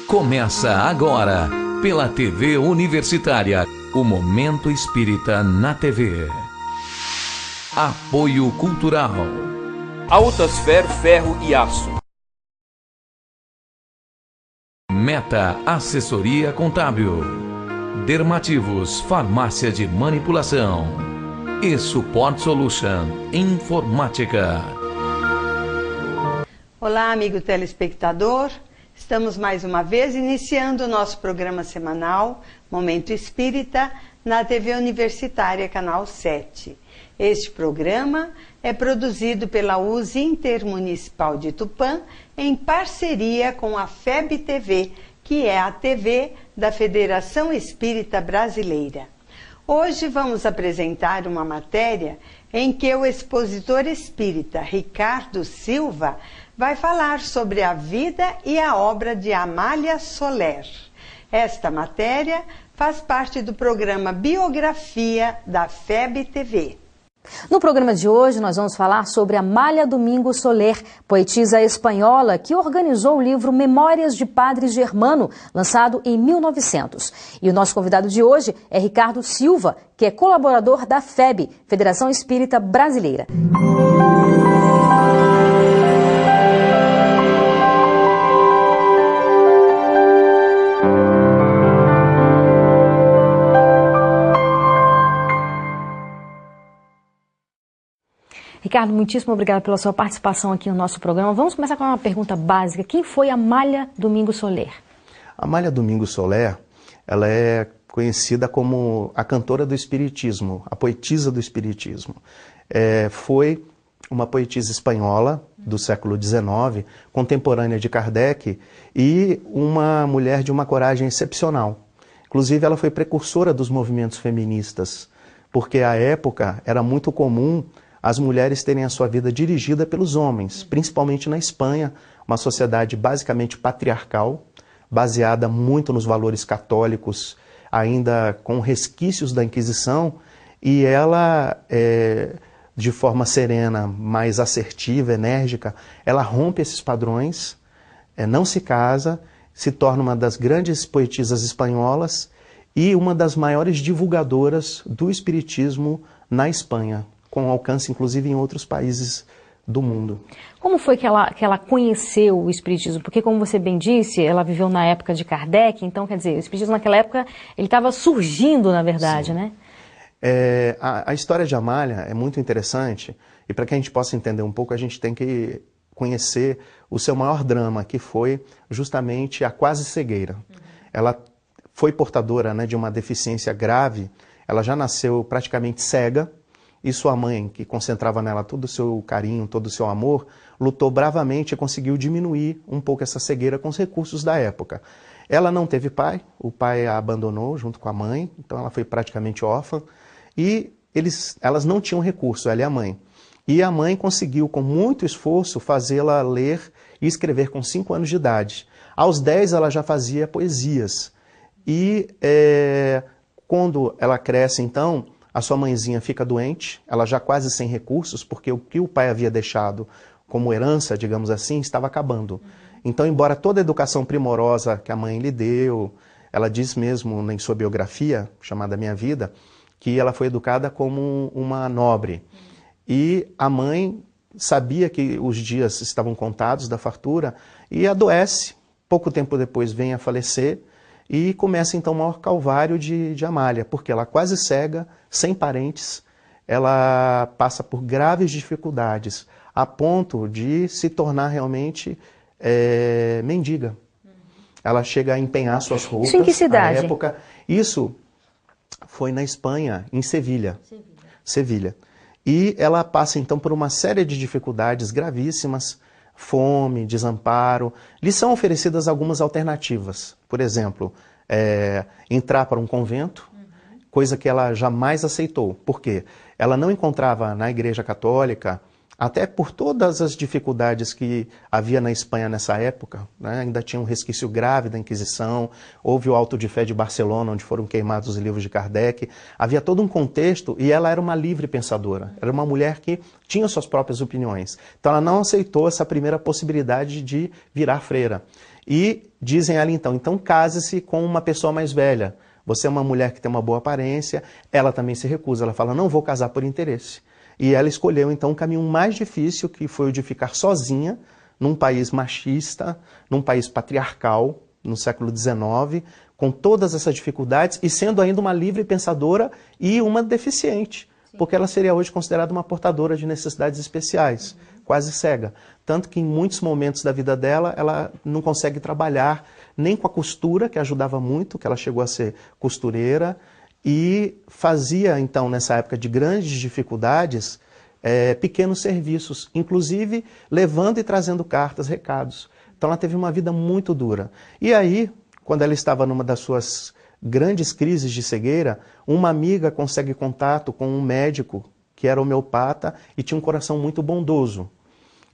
Começa agora, pela TV Universitária, o Momento Espírita na TV. Apoio Cultural. Altasfer Ferro e Aço. Meta Assessoria Contábil. Dermativos Farmácia de Manipulação. E Support Solution Informática. Olá, amigo telespectador. Estamos mais uma vez iniciando o nosso programa semanal, Momento Espírita, na TV Universitária, canal 7. Este programa é produzido pela USE Intermunicipal de Tupã, em parceria com a FEB TV, que é a TV da Federação Espírita Brasileira. Hoje vamos apresentar uma matéria em que o expositor espírita Ricardo Silva vai falar sobre a vida e a obra de Amália Soler. Esta matéria faz parte do programa Biografia da FEB TV. No programa de hoje, nós vamos falar sobre Amália Domingo Soler, poetisa espanhola que organizou o livro Memórias de Padre Germano, lançado em 1900. E o nosso convidado de hoje é Ricardo Silva, que é colaborador da FEB, Federação Espírita Brasileira. Ricardo, muitíssimo obrigada pela sua participação aqui no nosso programa. Vamos começar com uma pergunta básica. Quem foi Amália Domingo Soler? Amália Domingo Soler, ela é conhecida como a cantora do Espiritismo, a poetisa do Espiritismo. Foi uma poetisa espanhola do século XIX, contemporânea de Kardec, e uma mulher de uma coragem excepcional. Inclusive, ela foi precursora dos movimentos feministas, porque à época era muito comum as mulheres terem a sua vida dirigida pelos homens, principalmente na Espanha, uma sociedade basicamente patriarcal, baseada muito nos valores católicos, ainda com resquícios da Inquisição, e ela, de forma serena, mais assertiva, enérgica, ela rompe esses padrões, não se casa, se torna uma das grandes poetisas espanholas e uma das maiores divulgadoras do espiritismo na Espanha, com alcance, inclusive, em outros países do mundo. Como foi que ela conheceu o Espiritismo? Porque, como você bem disse, ela viveu na época de Kardec, então, quer dizer, o Espiritismo naquela época, ele estava surgindo, na verdade, sim, né? A história de Amália é muito interessante, e para que a gente possa entender um pouco, a gente tem que conhecer o seu maior drama, que foi justamente a quase cegueira. Ela foi portadora, né, de uma deficiência grave, ela já nasceu praticamente cega, e sua mãe, que concentrava nela todo o seu carinho, todo o seu amor, lutou bravamente e conseguiu diminuir um pouco essa cegueira com os recursos da época. Ela não teve pai, o pai a abandonou junto com a mãe, então ela foi praticamente órfã, e elas não tinham recurso, ela e a mãe. E a mãe conseguiu, com muito esforço, fazê-la ler e escrever com 5 anos de idade. Aos 10 ela já fazia poesias. E quando ela cresce, então, a sua mãezinha fica doente, ela já quase sem recursos, porque o que o pai havia deixado como herança, digamos assim, estava acabando. Então, embora toda a educação primorosa que a mãe lhe deu, ela diz mesmo em sua biografia, chamada Minha Vida, que ela foi educada como uma nobre. E a mãe sabia que os dias estavam contados da fartura e adoece. Pouco tempo depois vem a falecer. E começa então o maior calvário de Amália, porque ela quase cega, sem parentes, ela passa por graves dificuldades, a ponto de se tornar realmente mendiga. Ela chega a empenhar suas roupas. Isso em que cidade? Na época, isso foi na Espanha, em Sevilha. Sevilha. E ela passa então por uma série de dificuldades gravíssimas, fome, desamparo. Lhe são oferecidas algumas alternativas. Por exemplo, entrar para um convento, coisa que ela jamais aceitou. Por quê? Ela não encontrava na Igreja Católica, até por todas as dificuldades que havia na Espanha nessa época, né? Ainda tinha um resquício grave da Inquisição, houve o Auto de Fé de Barcelona, onde foram queimados os livros de Kardec, havia todo um contexto e ela era uma livre pensadora, era uma mulher que tinha suas próprias opiniões. Então ela não aceitou essa primeira possibilidade de virar freira. E dizem a ela então case-se com uma pessoa mais velha. Você é uma mulher que tem uma boa aparência. Ela também se recusa, ela fala, não vou casar por interesse. E ela escolheu então um caminho mais difícil, que foi o de ficar sozinha, num país machista, num país patriarcal, no século XIX, com todas essas dificuldades e sendo ainda uma livre pensadora e uma deficiente, porque ela seria hoje considerada uma portadora de necessidades especiais, quase cega. Tanto que em muitos momentos da vida dela, ela não consegue trabalhar nem com a costura, que ajudava muito, que ela chegou a ser costureira, e fazia então, nessa época de grandes dificuldades, pequenos serviços, inclusive levando e trazendo cartas, recados. Então ela teve uma vida muito dura. E aí, quando ela estava numa das suas grandes crises de cegueira, uma amiga consegue contato com um médico que era homeopata e tinha um coração muito bondoso.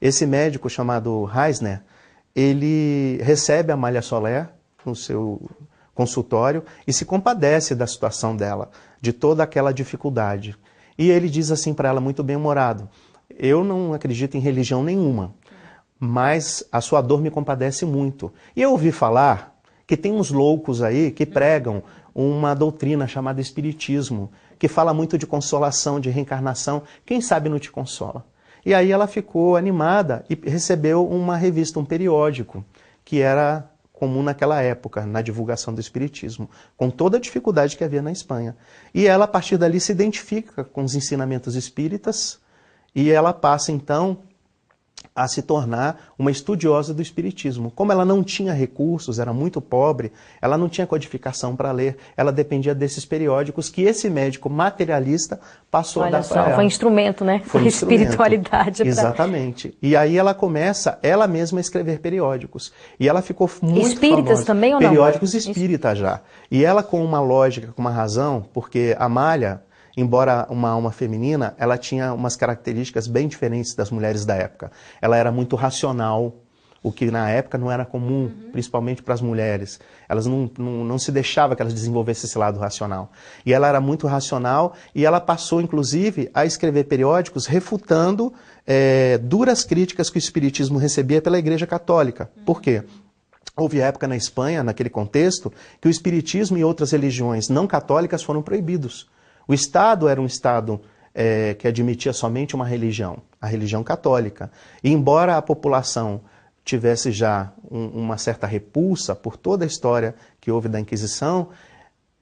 Esse médico, chamado Reisner, ele recebe a Amália Soler no seu consultório e se compadece da situação dela, de toda aquela dificuldade. E ele diz assim para ela, muito bem-humorado, eu não acredito em religião nenhuma, mas a sua dor me compadece muito. E eu ouvi falar que tem uns loucos aí que pregam uma doutrina chamada Espiritismo, que fala muito de consolação, de reencarnação, quem sabe não te consola. E aí ela ficou animada e recebeu uma revista, um periódico, que era comum naquela época, na divulgação do Espiritismo, com toda a dificuldade que havia na Espanha. E ela, a partir dali, se identifica com os ensinamentos espíritas e ela passa, então, a se tornar uma estudiosa do Espiritismo. Como ela não tinha recursos, era muito pobre, ela não tinha codificação para ler, ela dependia desses periódicos que esse médico materialista passou a dar para ela. Foi instrumento, né? Foi espiritualidade. Exatamente. E aí ela começa, ela mesma, a escrever periódicos. E ela ficou muito espíritas famosa. Também ou não? Periódicos espíritas já. E ela, com uma lógica, com uma razão, porque a Amália, embora uma alma feminina, ela tinha umas características bem diferentes das mulheres da época. Ela era muito racional, o que na época não era comum, principalmente para as mulheres. Elas não se deixava que elas desenvolvessem esse lado racional. E ela era muito racional e ela passou, inclusive, a escrever periódicos refutando duras críticas que o Espiritismo recebia pela Igreja Católica. Por quê? Houve época na Espanha, naquele contexto, que o Espiritismo e outras religiões não católicas foram proibidos. O Estado era um Estado que admitia somente uma religião, a religião católica. E embora a população tivesse já uma certa repulsa por toda a história que houve da Inquisição,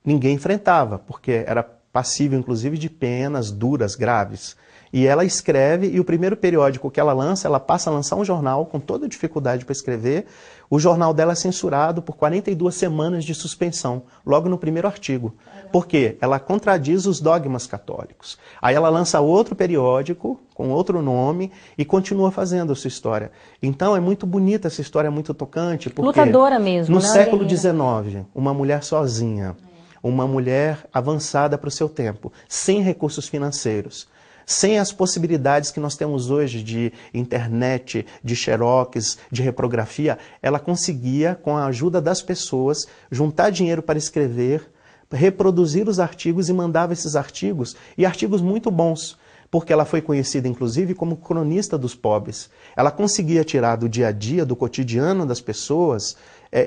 ninguém enfrentava, porque era passível, inclusive, de penas duras, graves. E ela escreve, e o primeiro periódico que ela lança, ela passa a lançar um jornal com toda dificuldade para escrever. O jornal dela é censurado por 42 semanas de suspensão, logo no primeiro artigo. Por quê? Ela contradiz os dogmas católicos. Aí ela lança outro periódico, com outro nome, e continua fazendo a sua história. Então é muito bonita essa história, é muito tocante. Porque lutadora mesmo, no né? século XIX, uma mulher sozinha, uma mulher avançada para o seu tempo, sem recursos financeiros, sem as possibilidades que nós temos hoje de internet, de xerox, de reprografia, ela conseguia, com a ajuda das pessoas, juntar dinheiro para escrever, reproduzir os artigos e mandava esses artigos, e artigos muito bons, porque ela foi conhecida, inclusive, como cronista dos pobres. Ela conseguia tirar do dia a dia, do cotidiano das pessoas,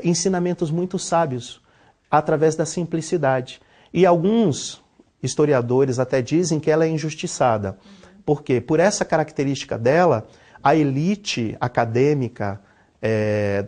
ensinamentos muito sábios, através da simplicidade. E alguns historiadores até dizem que ela é injustiçada. Por quê? Por essa característica dela, a elite acadêmica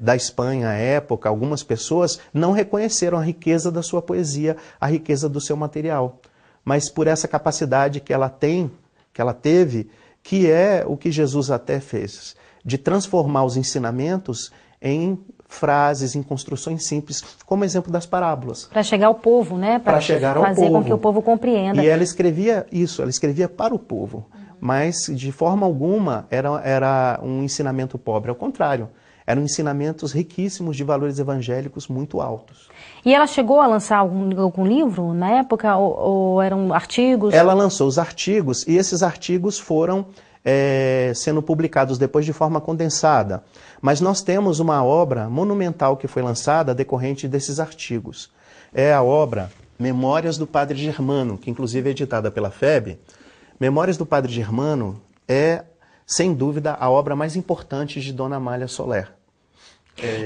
da Espanha à época, algumas pessoas não reconheceram a riqueza da sua poesia, a riqueza do seu material. Mas por essa capacidade que ela tem, que ela teve, que é o que Jesus até fez, de transformar os ensinamentos em frases, em construções simples, como exemplo das parábolas. Para chegar ao povo, né? Para chegar ao povo. Fazer com que o povo compreenda. E ela escrevia isso, ela escrevia para o povo, mas de forma alguma era um ensinamento pobre, ao contrário, eram ensinamentos riquíssimos de valores evangélicos muito altos. E ela chegou a lançar algum livro na época, ou eram artigos? Ela lançou os artigos, e esses artigos foram sendo publicados depois de forma condensada. Mas nós temos uma obra monumental que foi lançada decorrente desses artigos. É a obra Memórias do Padre Germano, que inclusive é editada pela FEB. Memórias do Padre Germano é, sem dúvida, a obra mais importante de Dona Amália Soler.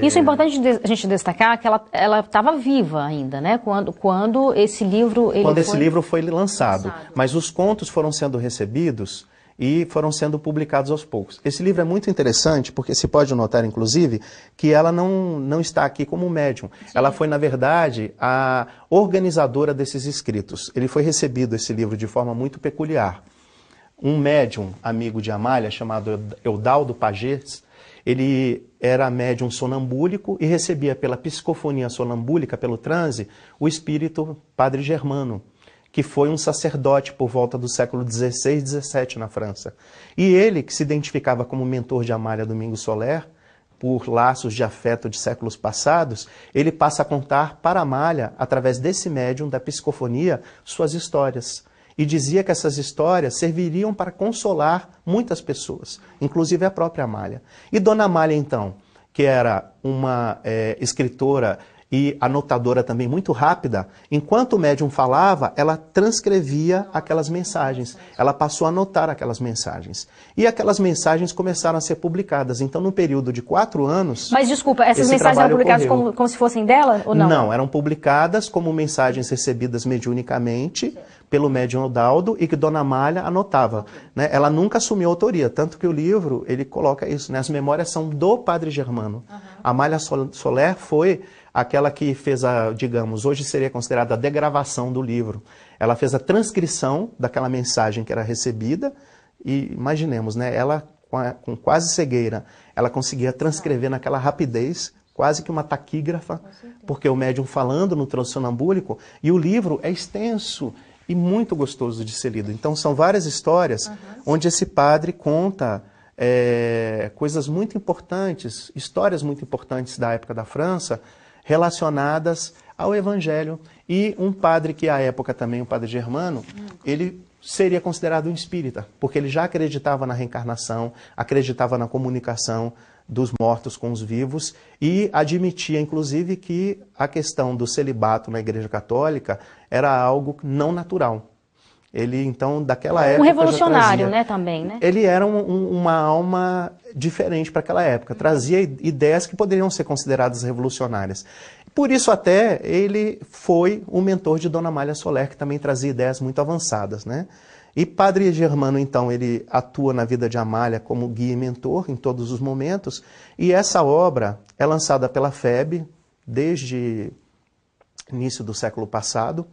Isso é importante a gente destacar que ela estava viva ainda, né? Quando esse livro esse livro foi lançado. Mas os contos foram sendo recebidos e foram sendo publicados aos poucos. Esse livro é muito interessante porque se pode notar, inclusive, que ela não está aqui como médium. Sim. Ela foi, na verdade, a organizadora desses escritos. Ele foi recebido, esse livro, de forma muito peculiar. Um médium amigo de Amália, chamado Eudaldo Pagés, ele era médium sonambúlico e recebia pela psicofonia sonambúlica, pelo transe, o espírito Padre Germano, que foi um sacerdote por volta do século XVI e XVII na França. E ele, que se identificava como mentor de Amália Domingos Soler, por laços de afeto de séculos passados, ele passa a contar para Amália, através desse médium da psicofonia, suas histórias. E dizia que essas histórias serviriam para consolar muitas pessoas, inclusive a própria Amália. E Dona Amália, então, que era uma escritora e anotadora também muito rápida, enquanto o médium falava, ela transcrevia aquelas mensagens. Ela passou a anotar aquelas mensagens. E aquelas mensagens começaram a ser publicadas. Então, no período de 4 anos... Mas, desculpa, essas mensagens eram publicadas como se fossem dela ou não? Não, eram publicadas como mensagens recebidas mediunicamente pelo médium Eudaldo e que Dona Amália anotava. Né? Ela nunca assumiu autoria, tanto que o livro, ele coloca isso, né? As memórias são do Padre Germano. Amália Soler foi aquela que fez digamos, hoje seria considerada a degravação do livro. Ela fez a transcrição daquela mensagem que era recebida e, imaginemos, né, ela com quase cegueira, ela conseguia transcrever naquela rapidez, quase que uma taquígrafa, porque o médium falando no transe sonambúlico, e o livro é extenso e muito gostoso de ser lido. Então são várias histórias onde esse padre conta coisas muito importantes, histórias muito importantes da época da França, relacionadas ao Evangelho. E um padre que à época também, o Padre Germano, ele seria considerado um espírita, porque ele já acreditava na reencarnação, acreditava na comunicação dos mortos com os vivos e admitia, inclusive, que a questão do celibato na Igreja Católica era algo não natural. Ele, então, daquela época... Um revolucionário, né, também, né? Ele era uma alma diferente para aquela época, trazia ideias que poderiam ser consideradas revolucionárias. Por isso até ele foi o mentor de Dona Amália Soler, que também trazia ideias muito avançadas, né? E Padre Germano, então, ele atua na vida de Amália como guia e mentor em todos os momentos, e essa obra é lançada pela FEB desde início do século passado,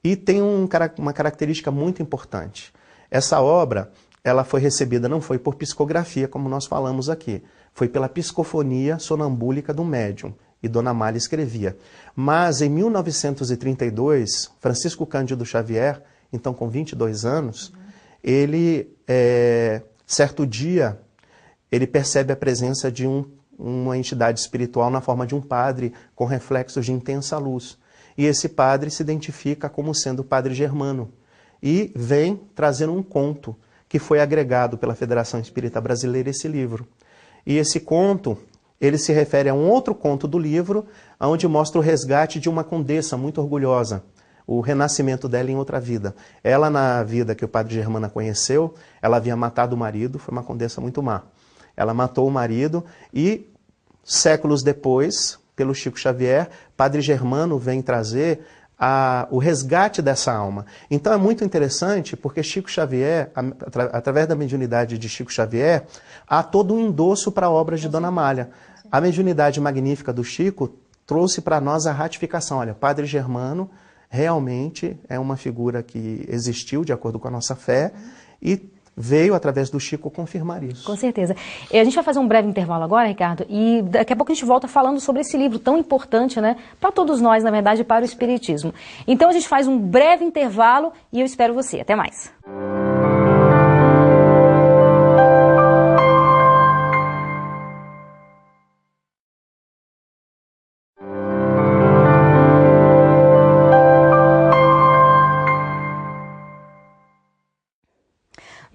e tem uma característica muito importante. Essa obra, ela foi recebida, não foi por psicografia, como nós falamos aqui, foi pela psicofonia sonambúlica do médium, e Dona Amália escrevia. Mas em 1932, Francisco Cândido Xavier, então com 22 anos, ele, certo dia, ele percebe a presença de uma entidade espiritual na forma de um padre com reflexos de intensa luz. E esse padre se identifica como sendo o Padre Germano e vem trazendo um conto que foi agregado pela Federação Espírita Brasileira a esse livro. E esse conto, ele se refere a um outro conto do livro, onde mostra o resgate de uma condessa muito orgulhosa, o renascimento dela em outra vida. Ela, na vida que o Padre Germano a conheceu, ela havia matado o marido, foi uma condessa muito má. Ela matou o marido e, séculos depois, pelo Chico Xavier, Padre Germano vem trazer o resgate dessa alma. Então é muito interessante porque Chico Xavier, através da mediunidade de Chico Xavier, há todo um endosso para a obra de Dona Amália. A mediunidade magnífica do Chico trouxe para nós a ratificação. Olha, Padre Germano realmente é uma figura que existiu de acordo com a nossa fé e veio, através do Chico, confirmar isso. Com certeza. A gente vai fazer um breve intervalo agora, Ricardo, e daqui a pouco a gente volta falando sobre esse livro tão importante, né, para todos nós, na verdade, para o Espiritismo. Então a gente faz um breve intervalo e eu espero você. Até mais.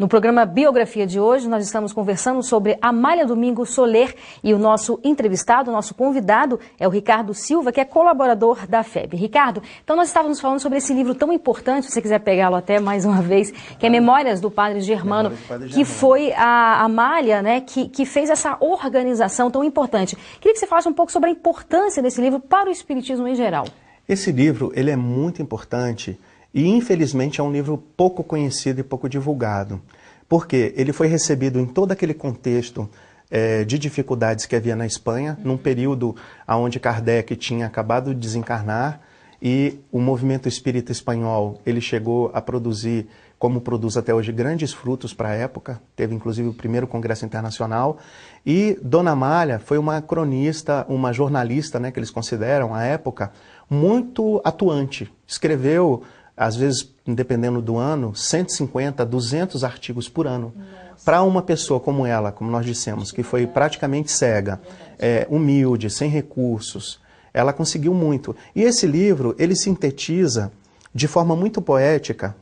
No programa Biografia de hoje, nós estamos conversando sobre Amália Domingo Soler e o nosso entrevistado, o nosso convidado é o Ricardo Silva, que é colaborador da FEB. Ricardo, então nós estávamos falando sobre esse livro tão importante, se você quiser pegá-lo até mais uma vez, que é Memórias do Padre Germano, que foi a Amália, né, que fez essa organização tão importante. Queria que você falasse um pouco sobre a importância desse livro para o espiritismo em geral. Esse livro, ele é muito importante e, infelizmente, é um livro pouco conhecido e pouco divulgado. Porque ele foi recebido em todo aquele contexto de dificuldades que havia na Espanha, num período onde Kardec tinha acabado de desencarnar e o movimento espírita espanhol, ele chegou a produzir, como produz até hoje, grandes frutos para a época. Teve, inclusive, o primeiro congresso internacional. E Dona Amália foi uma cronista, uma jornalista, né, que eles consideram, à época, muito atuante. Escreveu, às vezes, dependendo do ano, 150, 200 artigos por ano. Para uma pessoa como ela, como nós dissemos, que foi praticamente cega, humilde, sem recursos, ela conseguiu muito. E esse livro, ele sintetiza de forma muito poética,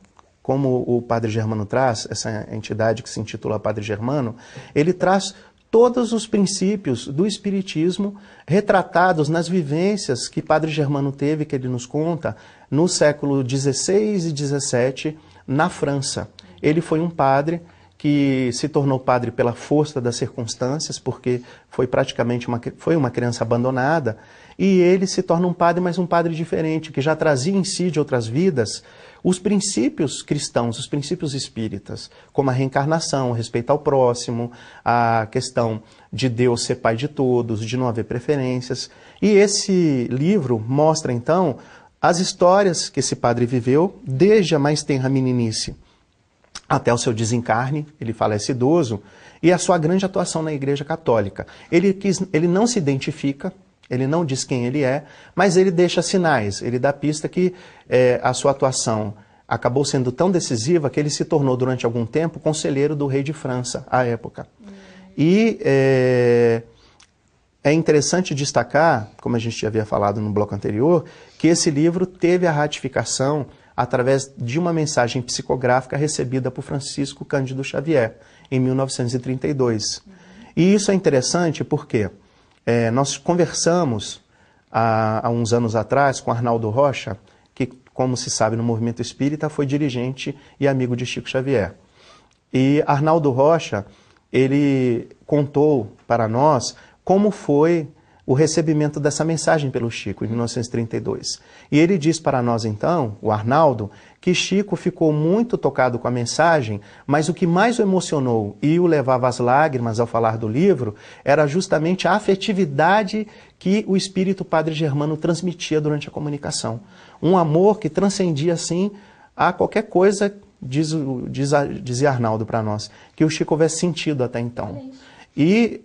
como o Padre Germano traz, essa entidade que se intitula Padre Germano, ele traz todos os princípios do Espiritismo retratados nas vivências que Padre Germano teve, que ele nos conta, no século XVI e XVII, na França. Ele foi um padre que se tornou padre pela força das circunstâncias, porque foi praticamente uma criança abandonada, e ele se torna um padre, mas um padre diferente, que já trazia em si de outras vidas os princípios cristãos, os princípios espíritas, como a reencarnação, o respeito ao próximo, a questão de Deus ser pai de todos, de não haver preferências. E esse livro mostra, então, as histórias que esse padre viveu, desde a mais tenra meninice até o seu desencarne, ele falece idoso, e a sua grande atuação na Igreja Católica. Ele não se identifica, ele não diz quem ele é, mas ele deixa sinais, ele dá pista que a sua atuação acabou sendo tão decisiva que ele se tornou, durante algum tempo, conselheiro do rei de França, à época. E é interessante destacar, como a gente já havia falado no bloco anterior, que esse livro teve a ratificação através de uma mensagem psicográfica recebida por Francisco Cândido Xavier, em 1932. E isso é interessante porque nós conversamos há uns anos atrás com Arnaldo Rocha, que, como se sabe, no movimento espírita foi dirigente e amigo de Chico Xavier. E Arnaldo Rocha, ele contou para nós como foi o recebimento dessa mensagem pelo Chico, em 1932. E ele diz para nós, então, o Arnaldo, que Chico ficou muito tocado com a mensagem, mas o que mais o emocionou e o levava às lágrimas ao falar do livro era justamente a afetividade que o espírito Padre Germano transmitia durante a comunicação. Um amor que transcendia, assim, a qualquer coisa, dizia Arnaldo para nós, que o Chico houvesse sentido até então. E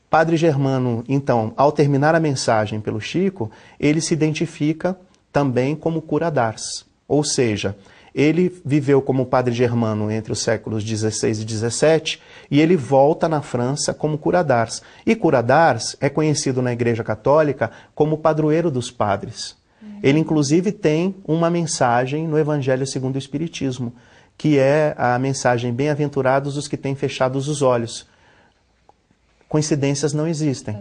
Padre Germano, então, ao terminar a mensagem pelo Chico, ele se identifica também como cura d'Ars. Ou seja, ele viveu como Padre Germano entre os séculos XVI e XVII e ele volta na França como cura d'Ars. E cura d'Ars é conhecido na Igreja Católica como padroeiro dos padres. Ele, inclusive, tem uma mensagem no Evangelho segundo o Espiritismo, que é a mensagem bem-aventurados os que têm fechados os olhos. Coincidências não existem.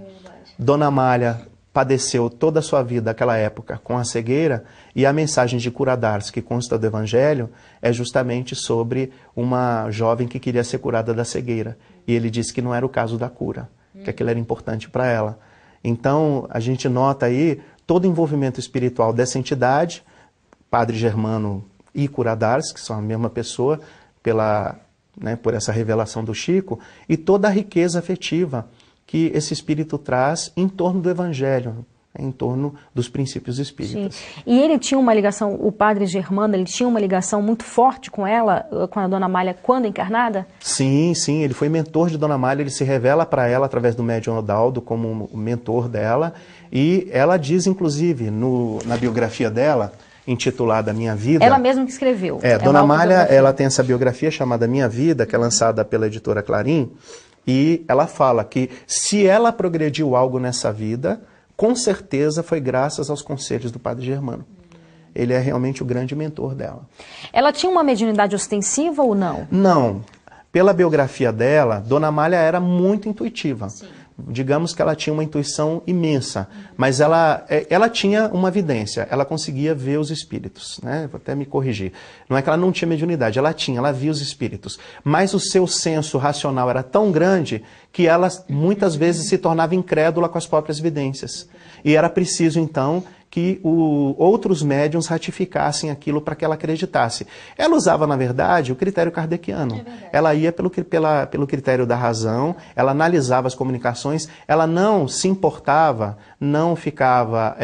Dona Amália padeceu toda a sua vida, naquela época, com a cegueira, e a mensagem de cura d'Ars, que consta do Evangelho, é justamente sobre uma jovem que queria ser curada da cegueira. E ele disse que não era o caso da cura, que aquilo era importante para ela. Então, a gente nota aí todo o envolvimento espiritual dessa entidade, Padre Germano e cura d'Ars, que são a mesma pessoa, por essa revelação do Chico, e toda a riqueza afetiva que esse espírito traz em torno do Evangelho, em torno dos princípios espíritas. Sim. E ele tinha uma ligação, o Padre Germano, ele tinha uma ligação muito forte com ela, com a Dona Amália, quando encarnada? Sim, ele foi mentor de Dona Amália, ele se revela para ela através do médium Odaldo como o mentor dela, e ela diz, inclusive, na biografia dela, intitulada Minha Vida. Ela mesma que escreveu. Dona Amália, ela tem essa biografia chamada Minha Vida, que é lançada pela editora Clarim, e ela fala que se ela progrediu algo nessa vida, com certeza foi graças aos conselhos do Padre Germano. ele é realmente o grande mentor dela. Ela tinha uma mediunidade ostensiva ou não? Não. Pela biografia dela, Dona Amália era muito intuitiva. Sim. Digamos que ela tinha uma intuição imensa, mas ela tinha uma vidência, ela conseguia ver os espíritos, né? Vou até me corrigir. Não é que ela não tinha mediunidade, ela via os espíritos. Mas o seu senso racional era tão grande que ela muitas vezes se tornava incrédula com as próprias vidências. E era preciso, então, que outros médiuns ratificassem aquilo para que ela acreditasse. Ela usava, na verdade, o critério kardeciano. Ela ia pelo critério da razão, ela analisava as comunicações, ela não se importava, não ficava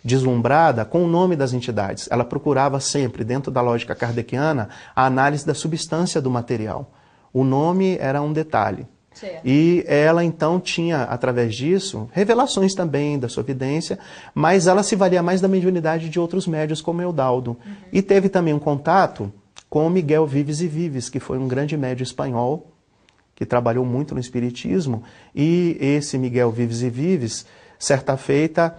deslumbrada com o nome das entidades. Ela procurava sempre, dentro da lógica kardeciana, a análise da substância do material. O nome era um detalhe. Certo. E ela então tinha, através disso, revelações também da sua vidência, mas ela se valia mais da mediunidade de outros médiuns como Eudaldo. E teve também um contato com Miguel Vives e Vives, que foi um grande médium espanhol, que trabalhou muito no espiritismo, e esse Miguel Vives e Vives, certa feita,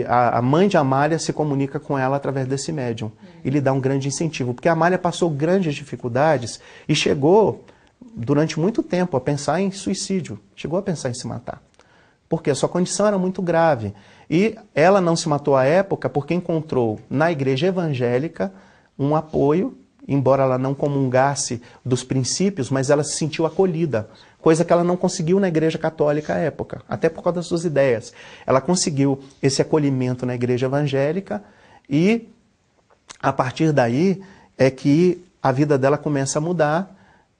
a mãe de Amália se comunica com ela através desse médium, e lhe dá um grande incentivo, porque a Amália passou grandes dificuldades e chegou durante muito tempo a pensar em suicídio, chegou a pensar em se matar, porque a sua condição era muito grave. E ela não se matou à época porque encontrou na igreja evangélica um apoio, embora ela não comungasse dos princípios, mas ela se sentiu acolhida, coisa que ela não conseguiu na igreja católica à época, até por causa das suas ideias. Ela conseguiu esse acolhimento na igreja evangélica e, a partir daí, é que a vida dela começa a mudar.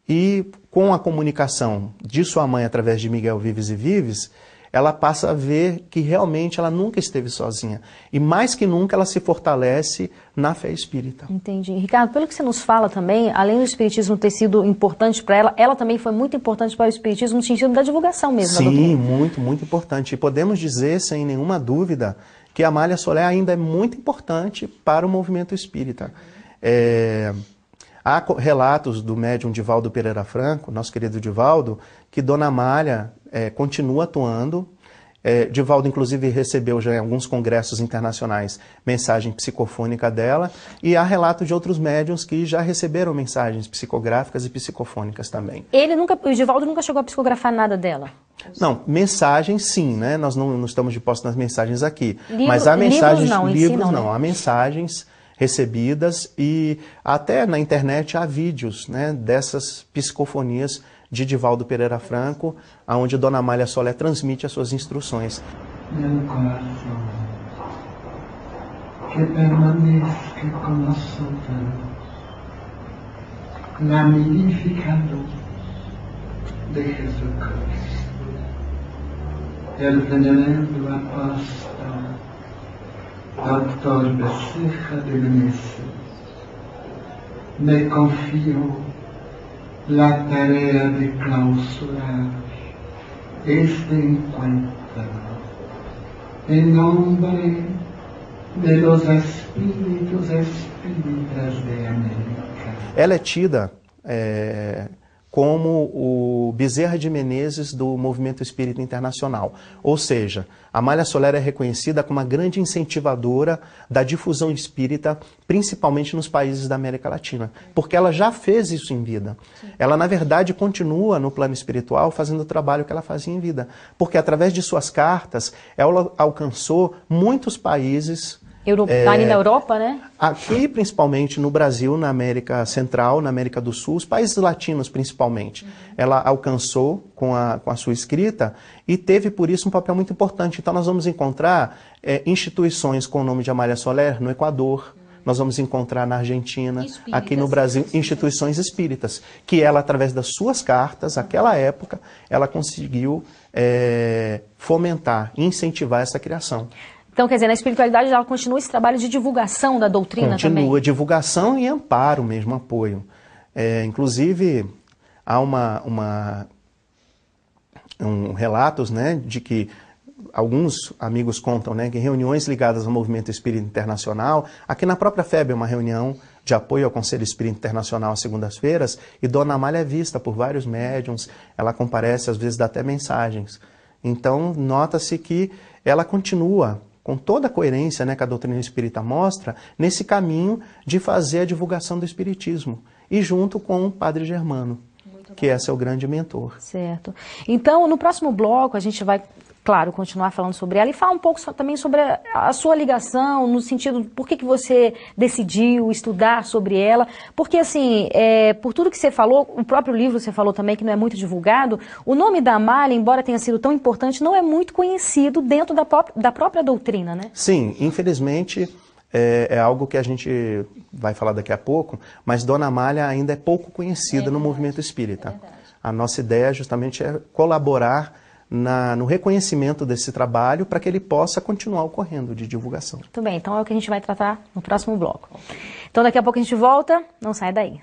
E com a comunicação de sua mãe através de Miguel Vives e Vives, ela passa a ver que realmente ela nunca esteve sozinha. E mais que nunca ela se fortalece na fé espírita. Entendi. Ricardo, pelo que você nos fala também, além do espiritismo ter sido importante para ela, ela também foi muito importante para o espiritismo no sentido da divulgação mesmo. Sim, muito, muito importante. E podemos dizer, sem nenhuma dúvida, que a Amália Soler ainda é muito importante para o movimento espírita. Há relatos do médium Divaldo Pereira Franco, nosso querido Divaldo, que Dona Amália continua atuando. Divaldo, inclusive, recebeu já em alguns congressos internacionais mensagem psicofônica dela, e há relato de outros médiuns que já receberam mensagens psicográficas e psicofônicas também. O Divaldo nunca chegou a psicografar nada dela? Não, mensagens sim, né? Nós não estamos de posse nas mensagens aqui. Mas há mensagens, livros não, há mensagens recebidas, e até na internet há vídeos, né, dessas psicofonias de Divaldo Pereira Franco, onde Dona Amália Soler transmite as suas instruções. Meu coração, que permanezca com nosotros la magnífica luz de Jesucristo, el venerando apóstol Dr. Becerra de Menezes, me confió la tarea de clausurar este encuentro en nombre de los espíritas de América. Ela é tida como o Bezerra de Menezes do movimento espírita internacional. Ou seja, Amália Soler é reconhecida como uma grande incentivadora da difusão espírita, principalmente nos países da América Latina, porque ela já fez isso em vida. Ela, na verdade, continua no plano espiritual fazendo o trabalho que ela fazia em vida, porque através de suas cartas, ela alcançou muitos países. Ali na Europa, né? Aqui, principalmente no Brasil, na América Central, na América do Sul, os países latinos principalmente. Ela alcançou com a sua escrita e teve, por isso, um papel muito importante. Então, nós vamos encontrar instituições com o nome de Amália Soler no Equador, nós vamos encontrar na Argentina, aqui no Brasil, instituições espíritas, que ela, através das suas cartas, naquela época, ela conseguiu fomentar, incentivar essa criação. Então, quer dizer, na espiritualidade ela continua esse trabalho de divulgação da doutrina também? Continua, divulgação e amparo mesmo, apoio. Inclusive, há relatos, né, de que alguns amigos contam, né, que reuniões ligadas ao movimento espírita internacional, aqui na própria FEB é uma reunião de apoio ao Conselho Espírita Internacional às segundas-feiras, e Dona Amália é vista por vários médiuns, ela comparece, às vezes dá até mensagens. Então, nota-se que ela continua com toda a coerência, né, que a doutrina espírita mostra, nesse caminho de fazer a divulgação do espiritismo, e junto com o Padre Germano, que esse é o grande mentor. Certo. Então, no próximo bloco, a gente vai, claro, continuar falando sobre ela e falar um pouco também sobre a sua ligação, no sentido de por que você decidiu estudar sobre ela. Porque, assim, por tudo que você falou, o próprio livro você falou também que não é muito divulgado, o nome da Amália, embora tenha sido tão importante, não é muito conhecido dentro da própria doutrina, né? Sim, infelizmente é algo que a gente vai falar daqui a pouco, mas Dona Amália ainda é pouco conhecida no movimento espírita. A nossa ideia justamente é colaborar no reconhecimento desse trabalho para que ele possa continuar ocorrendo de divulgação. Muito bem, então é o que a gente vai tratar no próximo bloco. Então daqui a pouco a gente volta, não sai daí.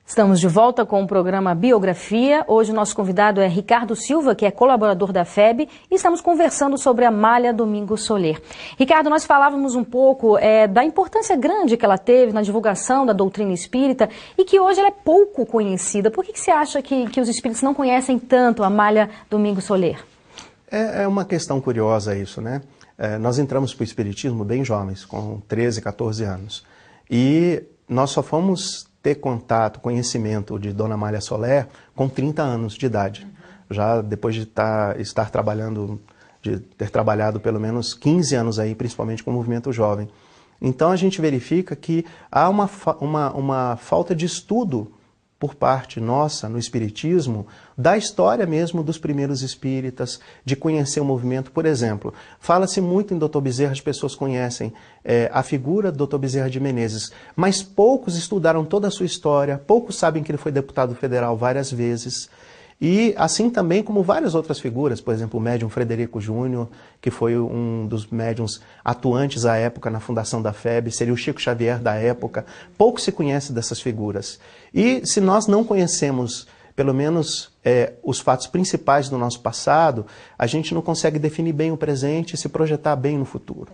Estamos de volta com o programa Biografia. Hoje o nosso convidado é Ricardo Silva, que é colaborador da FEB, e estamos conversando sobre a Amália Domingos Soler. Ricardo, nós falávamos um pouco da importância grande que ela teve na divulgação da doutrina espírita e que hoje ela é pouco conhecida. Por que você acha que os espíritos não conhecem tanto a Amália Domingos Soler? É uma questão curiosa isso, né? Nós entramos para o espiritismo bem jovens, com 13, 14 anos. E nós só fomos ter contato, conhecimento de Dona Amália Soler com 30 anos de idade. Já depois de estar trabalhando, de ter trabalhado pelo menos 15 anos aí, principalmente com o movimento jovem. Então a gente verifica que há uma falta de estudo por parte nossa, no espiritismo, da história mesmo dos primeiros espíritas, de conhecer o movimento. Por exemplo, fala-se muito em Dr. Bezerra, as pessoas conhecem a figura do Dr. Bezerra de Menezes, mas poucos estudaram toda a sua história, poucos sabem que ele foi deputado federal várias vezes, e assim também como várias outras figuras, por exemplo, o médium Frederico Júnior, que foi um dos médiums atuantes à época na fundação da FEB, seria o Chico Xavier da época. Pouco se conhece dessas figuras. E se nós não conhecemos, pelo menos, os fatos principais do nosso passado, a gente não consegue definir bem o presente e se projetar bem no futuro.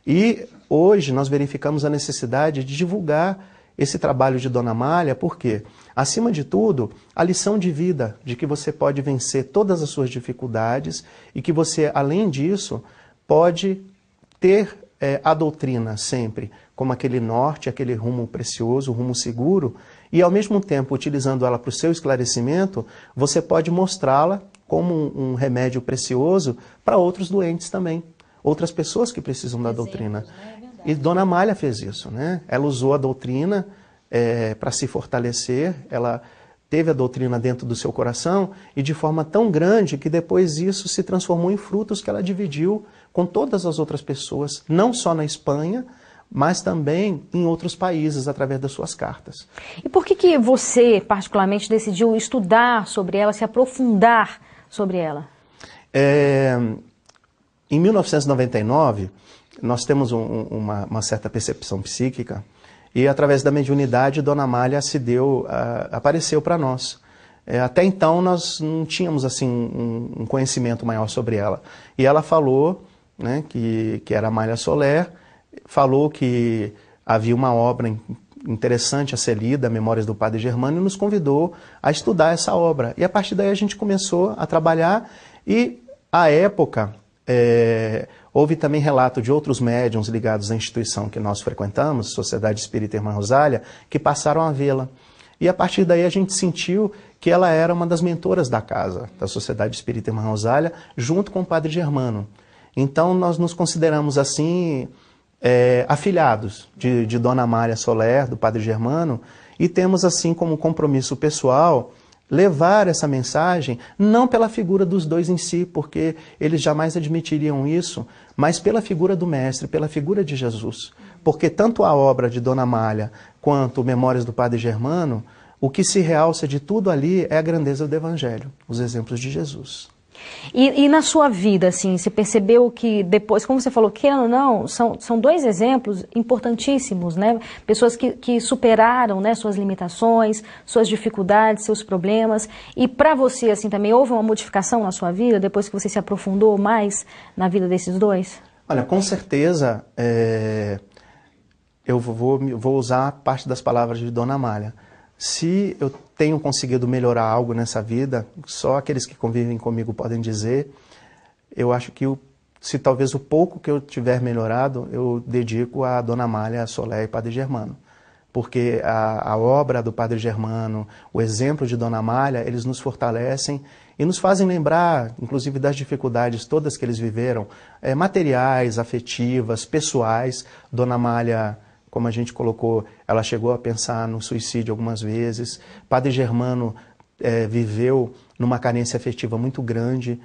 E hoje nós verificamos a necessidade de divulgar esse trabalho de Dona Amália, porque, acima de tudo, a lição de vida, de que você pode vencer todas as suas dificuldades e que você, além disso, pode ter a doutrina sempre como aquele norte, aquele rumo precioso, rumo seguro, e ao mesmo tempo, utilizando ela para o seu esclarecimento, você pode mostrá-la como um remédio precioso para outros doentes também, outras pessoas que precisam da doutrina. E Dona Amália fez isso, né? Ela usou a doutrina para se fortalecer, ela teve a doutrina dentro do seu coração e de forma tão grande que depois isso se transformou em frutos que ela dividiu com todas as outras pessoas, não só na Espanha, mas também em outros países através das suas cartas. E por que você, particularmente, decidiu estudar sobre ela, se aprofundar sobre ela? Em 1999... nós temos uma certa percepção psíquica e através da mediunidade Dona Amália apareceu para nós. Até então nós não tínhamos assim um conhecimento maior sobre ela. E ela falou, né, que era Amália Soler, falou que havia uma obra interessante a ser lida, Memórias do Padre Germano, e nos convidou a estudar essa obra. E a partir daí a gente começou a trabalhar e, à época, houve também relato de outros médiuns ligados à instituição que nós frequentamos, Sociedade Espírita Irmã Rosália, que passaram a vê-la. E a partir daí a gente sentiu que ela era uma das mentoras da casa, da Sociedade Espírita Irmã Rosália, junto com o Padre Germano. Então nós nos consideramos assim, afilhados de Dona Amália Soler, do Padre Germano, e temos assim como compromisso pessoal levar essa mensagem, não pela figura dos dois em si, porque eles jamais admitiriam isso, mas pela figura do Mestre, pela figura de Jesus. Porque tanto a obra de Dona Amália quanto Memórias do Padre Germano, o que se realça de tudo ali é a grandeza do Evangelho, os exemplos de Jesus. E na sua vida, assim, você percebeu que depois, como você falou, querendo ou não, são dois exemplos importantíssimos, né? Pessoas que superaram, né, suas limitações, suas dificuldades, seus problemas. E para você, assim, também houve uma modificação na sua vida, depois que você se aprofundou mais na vida desses dois? Olha, com certeza, eu vou usar parte das palavras de Dona Amália. Se eu tenho conseguido melhorar algo nessa vida, só aqueles que convivem comigo podem dizer, eu acho que se talvez o pouco que eu tiver melhorado, eu dedico a Dona Amália, a Solé e Padre Germano. Porque a obra do Padre Germano, o exemplo de Dona Amália, eles nos fortalecem e nos fazem lembrar, inclusive, das dificuldades todas que eles viveram, materiais, afetivas, pessoais. Dona Amália, como a gente colocou, ela chegou a pensar no suicídio algumas vezes. Padre Germano viveu numa carência afetiva muito grande,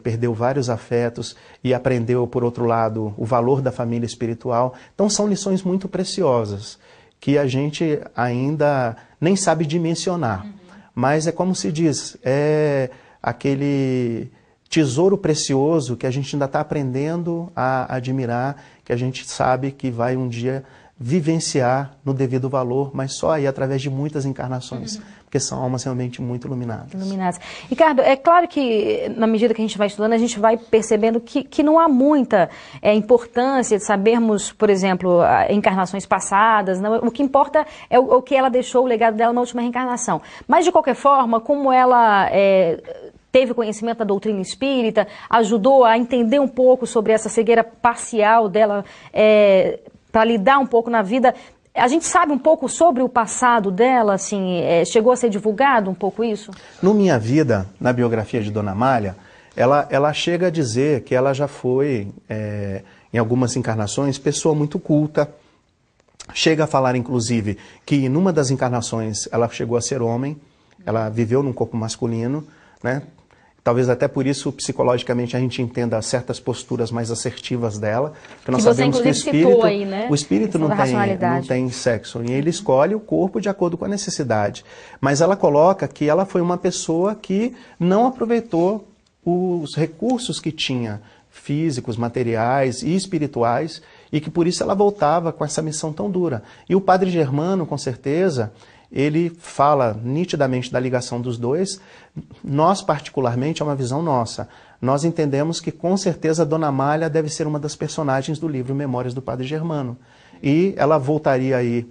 perdeu vários afetos e aprendeu, por outro lado, o valor da família espiritual. Então são lições muito preciosas, que a gente ainda nem sabe dimensionar. Mas é como se diz, é aquele tesouro precioso que a gente ainda está aprendendo a admirar, que a gente sabe que vai um dia vivenciar no devido valor, mas só aí através de muitas encarnações, porque são almas realmente muito iluminadas. Ricardo, é claro que na medida que a gente vai estudando, a gente vai percebendo que não há muita importância de sabermos, por exemplo, encarnações passadas. Não, o que importa é o que ela deixou, o legado dela na última reencarnação. Mas, de qualquer forma, como ela teve conhecimento da doutrina espírita, ajudou a entender um pouco sobre essa cegueira parcial dela, para lidar um pouco na vida. A gente sabe um pouco sobre o passado dela, assim, chegou a ser divulgado um pouco isso? No Minha Vida, na biografia de Dona Amália, ela chega a dizer que ela já foi, em algumas encarnações, pessoa muito culta. Chega a falar, inclusive, que numa das encarnações ela chegou a ser homem, ela viveu num corpo masculino, né? Talvez até por isso, psicologicamente, a gente entenda certas posturas mais assertivas dela. Porque nós sabemos que o espírito não tem sexo. E ele escolhe o corpo de acordo com a necessidade. Mas ela coloca que ela foi uma pessoa que não aproveitou os recursos que tinha, físicos, materiais e espirituais, e que por isso ela voltava com essa missão tão dura. E o Padre Germano, com certeza, ele fala nitidamente da ligação dos dois. Nós, particularmente, é uma visão nossa. Nós entendemos que, com certeza, Dona Amália deve ser uma das personagens do livro Memórias do Padre Germano. E ela voltaria aí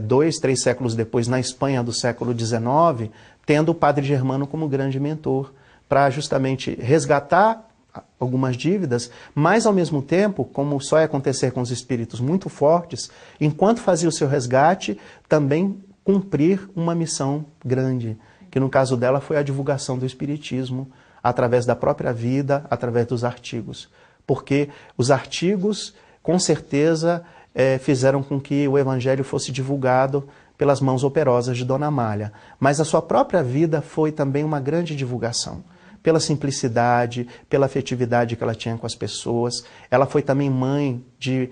2, 3 séculos depois, na Espanha do século XIX, tendo o Padre Germano como grande mentor, para justamente resgatar algumas dívidas, mas ao mesmo tempo, como só ia acontecer com os espíritos muito fortes, enquanto fazia o seu resgate, também cumprir uma missão grande, que no caso dela foi a divulgação do espiritismo, através da própria vida, através dos artigos. Porque os artigos, com certeza, fizeram com que o evangelho fosse divulgado pelas mãos operosas de Dona Amália. Mas a sua própria vida foi também uma grande divulgação. Pela simplicidade, pela afetividade que ela tinha com as pessoas. Ela foi também mãe de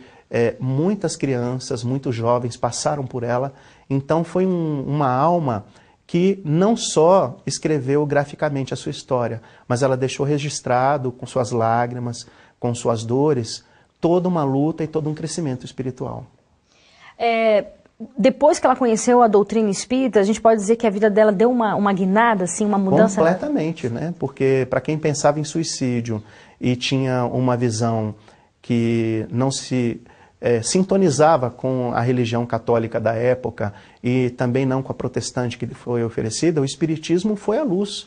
muitas crianças, muitos jovens passaram por ela. Então foi uma alma que não só escreveu graficamente a sua história, mas ela deixou registrado com suas lágrimas, com suas dores, toda uma luta e todo um crescimento espiritual. Depois que ela conheceu a doutrina espírita, a gente pode dizer que a vida dela deu uma guinada, assim, uma mudança? Completamente, né? Porque para quem pensava em suicídio e tinha uma visão que não se sintonizava com a religião católica da época e também não com a protestante que lhe foi oferecida, o espiritismo foi a luz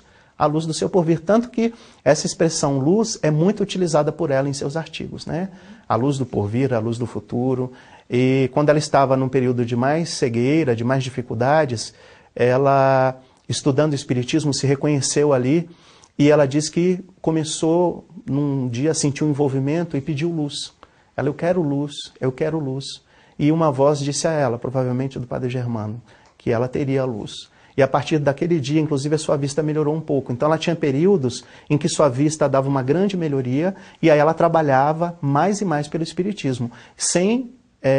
do seu porvir. Tanto que essa expressão luz é muito utilizada por ela em seus artigos, né? A luz do porvir, a luz do futuro. E quando ela estava num período de mais cegueira, de mais dificuldades, ela, estudando o espiritismo, se reconheceu ali e ela diz que começou num dia a sentir um envolvimento e pediu luz. Ela, eu quero luz, eu quero luz. E uma voz disse a ela, provavelmente do Padre Germano, que ela teria luz. E a partir daquele dia, inclusive, a sua vista melhorou um pouco. Então ela tinha períodos em que sua vista dava uma grande melhoria e aí ela trabalhava mais e mais pelo espiritismo, sem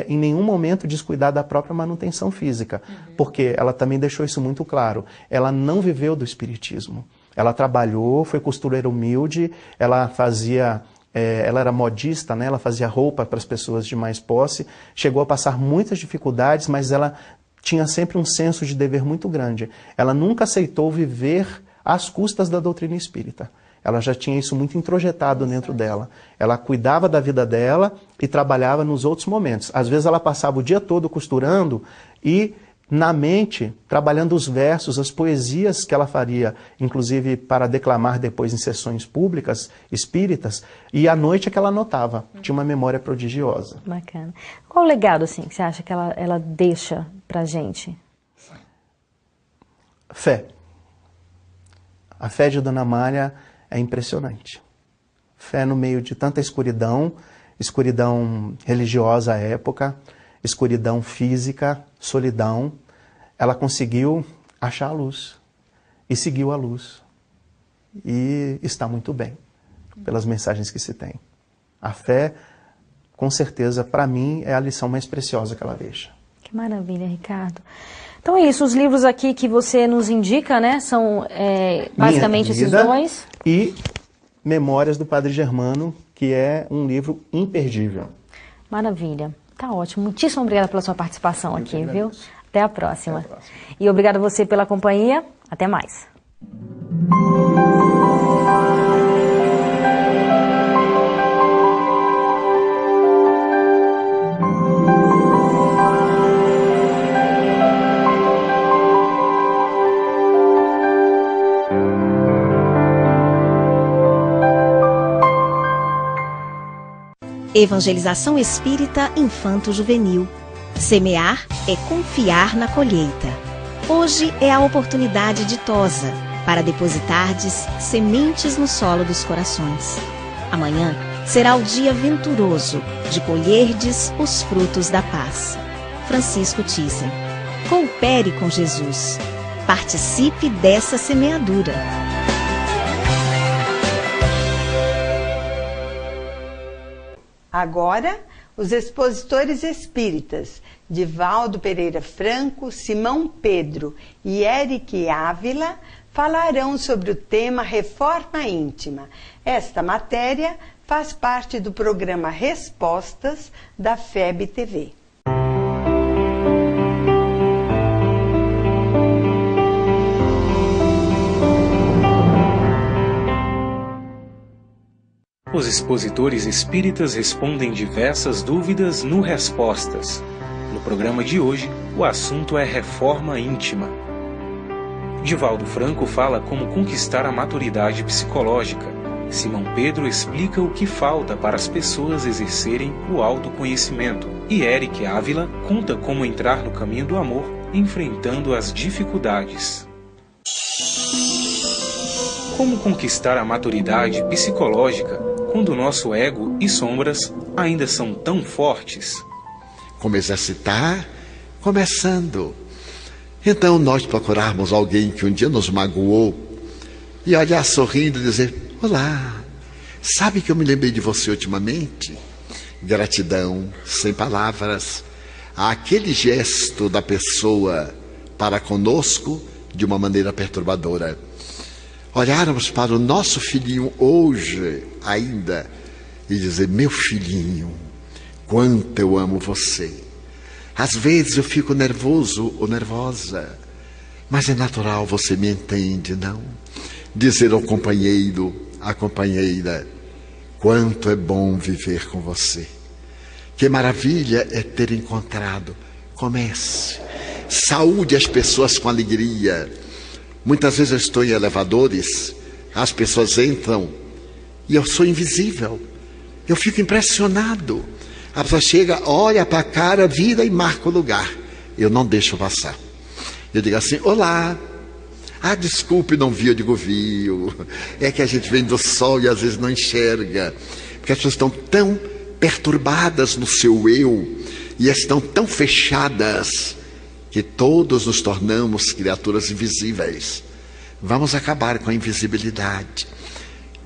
em nenhum momento descuidar da própria manutenção física. Porque ela também deixou isso muito claro. Ela não viveu do espiritismo. Ela trabalhou, foi costureira humilde, ela fazia... ela era modista, né? Ela fazia roupa para as pessoas de mais posse, chegou a passar muitas dificuldades, mas ela tinha sempre um senso de dever muito grande. Ela nunca aceitou viver às custas da doutrina espírita. Ela já tinha isso muito introjetado dentro dela. Ela cuidava da vida dela e trabalhava nos outros momentos. Às vezes ela passava o dia todo costurando e na mente, trabalhando os versos, as poesias que ela faria, inclusive para declamar depois em sessões públicas, espíritas, e à noite é que ela anotava. Tinha uma memória prodigiosa. Bacana. Qual o legado, assim, que você acha que ela deixa pra gente? Fé. A fé de Dona Amália é impressionante. Fé no meio de tanta escuridão, escuridão religiosa à época, escuridão física, solidão, ela conseguiu achar a luz e seguiu a luz. E está muito bem, pelas mensagens que se tem. A fé, com certeza, para mim, é a lição mais preciosa que ela deixa. Que maravilha, Ricardo. Então é isso, os livros aqui que você nos indica, né, são basicamente esses dois. E Memórias do Padre Germano, que é um livro imperdível. Maravilha. Tá ótimo. Muitíssimo obrigada pela sua participação aqui, viu? Até a próxima. Até a próxima. E obrigada a você pela companhia. Até mais. Evangelização Espírita Infanto-Juvenil. Semear é confiar na colheita. Hoje é a oportunidade ditosa para depositardes sementes no solo dos corações. Amanhã será o dia venturoso de colherdes os frutos da paz. Francisco Thyssen. Coopere com Jesus. Participe dessa semeadura. Agora, os expositores espíritas Divaldo Pereira Franco, Simão Pedro e Eric Ávila falarão sobre o tema Reforma Íntima. Esta matéria faz parte do programa Respostas da FEB TV. Os expositores espíritas respondem diversas dúvidas no Respostas. No programa de hoje, o assunto é reforma íntima. Divaldo Franco fala como conquistar a maturidade psicológica. Simão Pedro explica o que falta para as pessoas exercerem o autoconhecimento. E Eric Ávila conta como entrar no caminho do amor, enfrentando as dificuldades. Como conquistar a maturidade psicológica quando o nosso ego e sombras ainda são tão fortes? Como exercitar? Começando. Então nós procurarmos alguém que um dia nos magoou e olhar sorrindo e dizer: olá, sabe que eu me lembrei de você ultimamente? Gratidão, sem palavras. Aquele gesto da pessoa para conosco de uma maneira perturbadora. Olharmos para o nosso filhinho hoje ainda e dizer: meu filhinho, quanto eu amo você. Às vezes eu fico nervoso ou nervosa, mas é natural, você me entende, não? Dizer ao companheiro, à companheira: quanto é bom viver com você. Que maravilha é ter encontrado. Comece. Saúde as pessoas com alegria. Muitas vezes eu estou em elevadores, as pessoas entram e eu sou invisível. Eu fico impressionado. A pessoa chega, olha para a cara, vira e marca o lugar. Eu não deixo passar. Eu digo assim: olá. Ah, desculpe, não vi. Eu digo: viu. É que a gente vem do sol e às vezes não enxerga. Porque as pessoas estão tão perturbadas no seu eu e estão tão fechadas que todos nos tornamos criaturas invisíveis. Vamos acabar com a invisibilidade.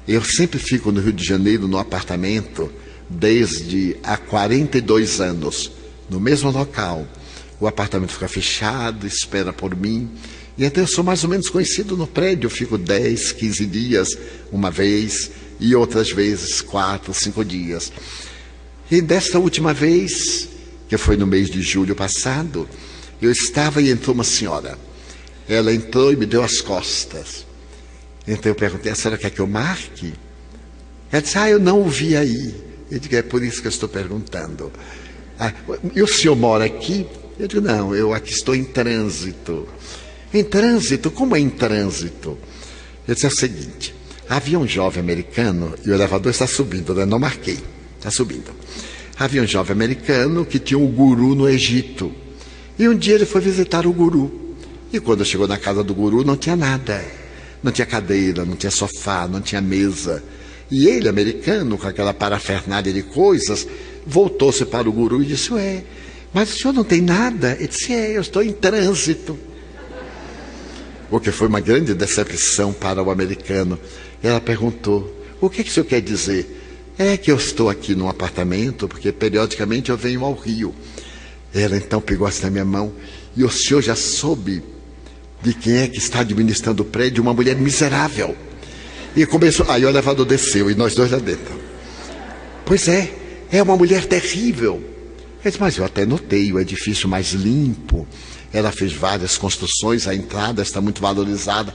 Eu sempre fico no Rio de Janeiro, no apartamento, desde há 42 anos, no mesmo local. O apartamento fica fechado, espera por mim, E então eu sou mais ou menos conhecido no prédio. Eu fico 10, 15 dias uma vez e outras vezes 4, 5 dias. E desta última vez, que foi no mês de julho passado, eu estava e entrou uma senhora. Ela entrou e me deu as costas. Então eu perguntei: a senhora quer que eu marque? Ela disse: eu não o vi aí. Eu digo: é por isso que eu estou perguntando. E o senhor mora aqui? Eu digo: não, eu aqui estou em trânsito. Em trânsito? Como é em trânsito? Eu disse: é o seguinte, havia um jovem americano, e o elevador está subindo, né? Não marquei, está subindo. Havia um jovem americano que tinha um guru no Egito. E um dia ele foi visitar o guru. E quando chegou na casa do guru, não tinha nada. Não tinha cadeira, não tinha sofá, não tinha mesa. E ele, americano, com aquela parafernália de coisas, voltou-se para o guru e disse: ué, mas o senhor não tem nada? Ele disse: eu estou em trânsito. O que foi uma grande decepção para o americano. Ela perguntou: o que o senhor quer dizer? É que eu estou aqui num apartamento, porque periodicamente eu venho ao Rio. Ela então pegou assim na minha mão: e o senhor já soube de quem é que está administrando o prédio? Uma mulher miserável. E começou, aí o elevador desceu e nós dois lá dentro. Pois é uma mulher terrível. Eu disse: mas eu até notei o edifício mais limpo. Ela fez várias construções, a entrada está muito valorizada.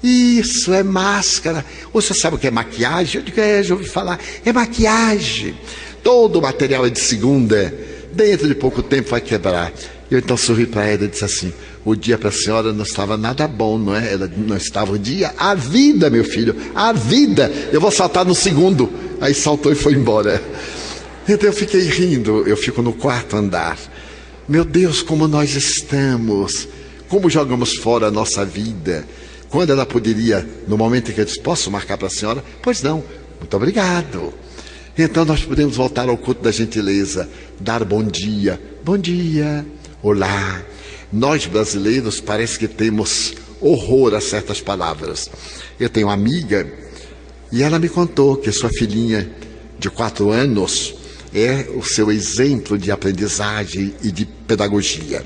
Isso é máscara. O senhor sabe o que é maquiagem? Eu digo: já ouvi falar. É maquiagem. Todo o material é de segunda. Dentro de pouco tempo vai quebrar. Eu então sorri para ela e disse assim: o dia para a senhora não estava nada bom, não é? Ela não estava o dia, a vida, meu filho, a vida. Eu vou saltar no segundo. Aí saltou e foi embora. Então eu fiquei rindo. Eu fico no quarto andar. Meu Deus, como nós estamos, como jogamos fora a nossa vida. Quando ela poderia, no momento em que eu disse: posso marcar para a senhora? Pois não, muito obrigado. Então nós podemos voltar ao culto da gentileza, dar bom dia, olá. Nós brasileiros parece que temos horror a certas palavras. Eu tenho uma amiga e ela me contou que sua filhinha de 4 anos é o seu exemplo de aprendizagem e de pedagogia.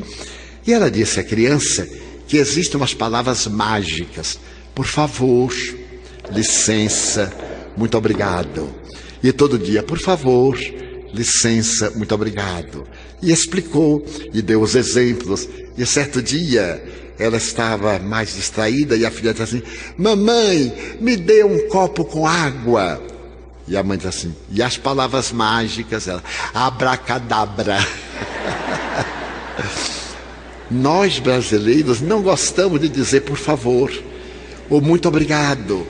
E ela disse à criança que existem umas palavras mágicas: por favor, licença, muito obrigado. E todo dia: por favor, licença, muito obrigado. E explicou e deu os exemplos. E certo dia ela estava mais distraída e a filha disse assim: mamãe, me dê um copo com água. E a mãe disse assim: e as palavras mágicas? Ela: abracadabra. Nós brasileiros não gostamos de dizer por favor ou muito obrigado.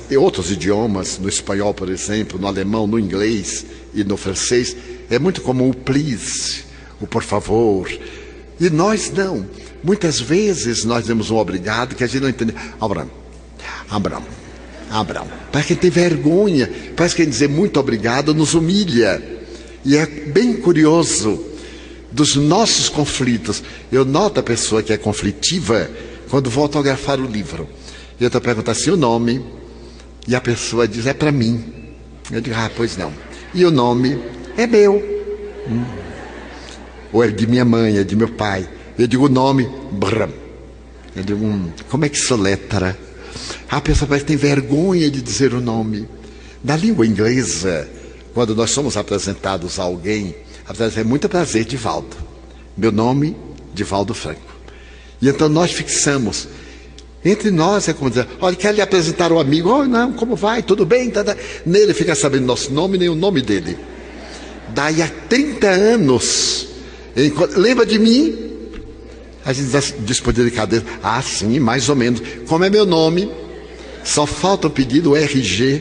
Em outros idiomas, no espanhol, por exemplo, no alemão, no inglês e no francês, é muito comum o please, o por favor. E nós não. Muitas vezes nós damos um obrigado que a gente não entende. Abrão. Parece que tem vergonha. Parece que dizer muito obrigado nos humilha. E é bem curioso dos nossos conflitos. Eu noto a pessoa que é conflitiva quando vou autografar o livro. E eu estou perguntando assim o nome, e a pessoa diz: é para mim. Eu digo: pois não. E o nome é meu. Ou é de minha mãe, é de meu pai. Eu digo o nome, Bram. Eu digo: como é que soletra? A pessoa parece que tem vergonha de dizer o nome. Na língua inglesa, quando nós somos apresentados a alguém, é muito prazer, Divaldo. Meu nome, Divaldo Franco. E então nós fixamos. Entre nós é como dizer: olha, quer lhe apresentar o amigo? Oh, não, como vai? Tudo bem? Nele fica sabendo nosso nome, nem o nome dele. Daí a 30 anos, lembra de mim? A gente diz por delicadeza: sim, mais ou menos. Como é meu nome? Só falta o pedido, o RG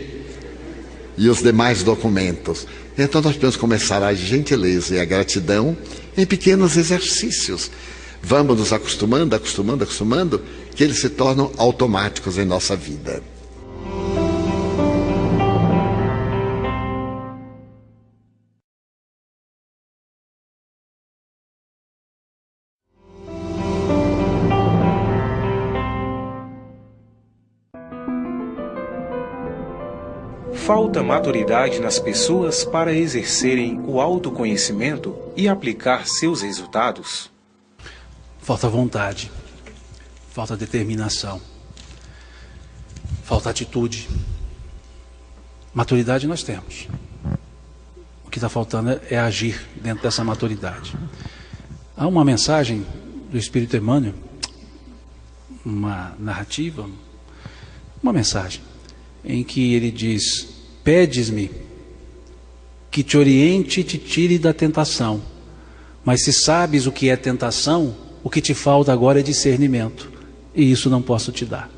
e os demais documentos. Então nós podemos começar a gentileza e a gratidão em pequenos exercícios. Vamos nos acostumando, que eles se tornam automáticos em nossa vida. Falta maturidade nas pessoas para exercerem o autoconhecimento e aplicar seus resultados? Falta vontade. falta determinação, falta atitude. Maturidade nós temos. O que está faltando é agir dentro dessa maturidade. Há uma mensagem do Espírito Emmanuel, uma narrativa, uma mensagem, em que ele diz: pedes-me que te oriente e te tire da tentação, mas se sabes o que é tentação, o que te falta agora é discernimento, e isso não posso te dar.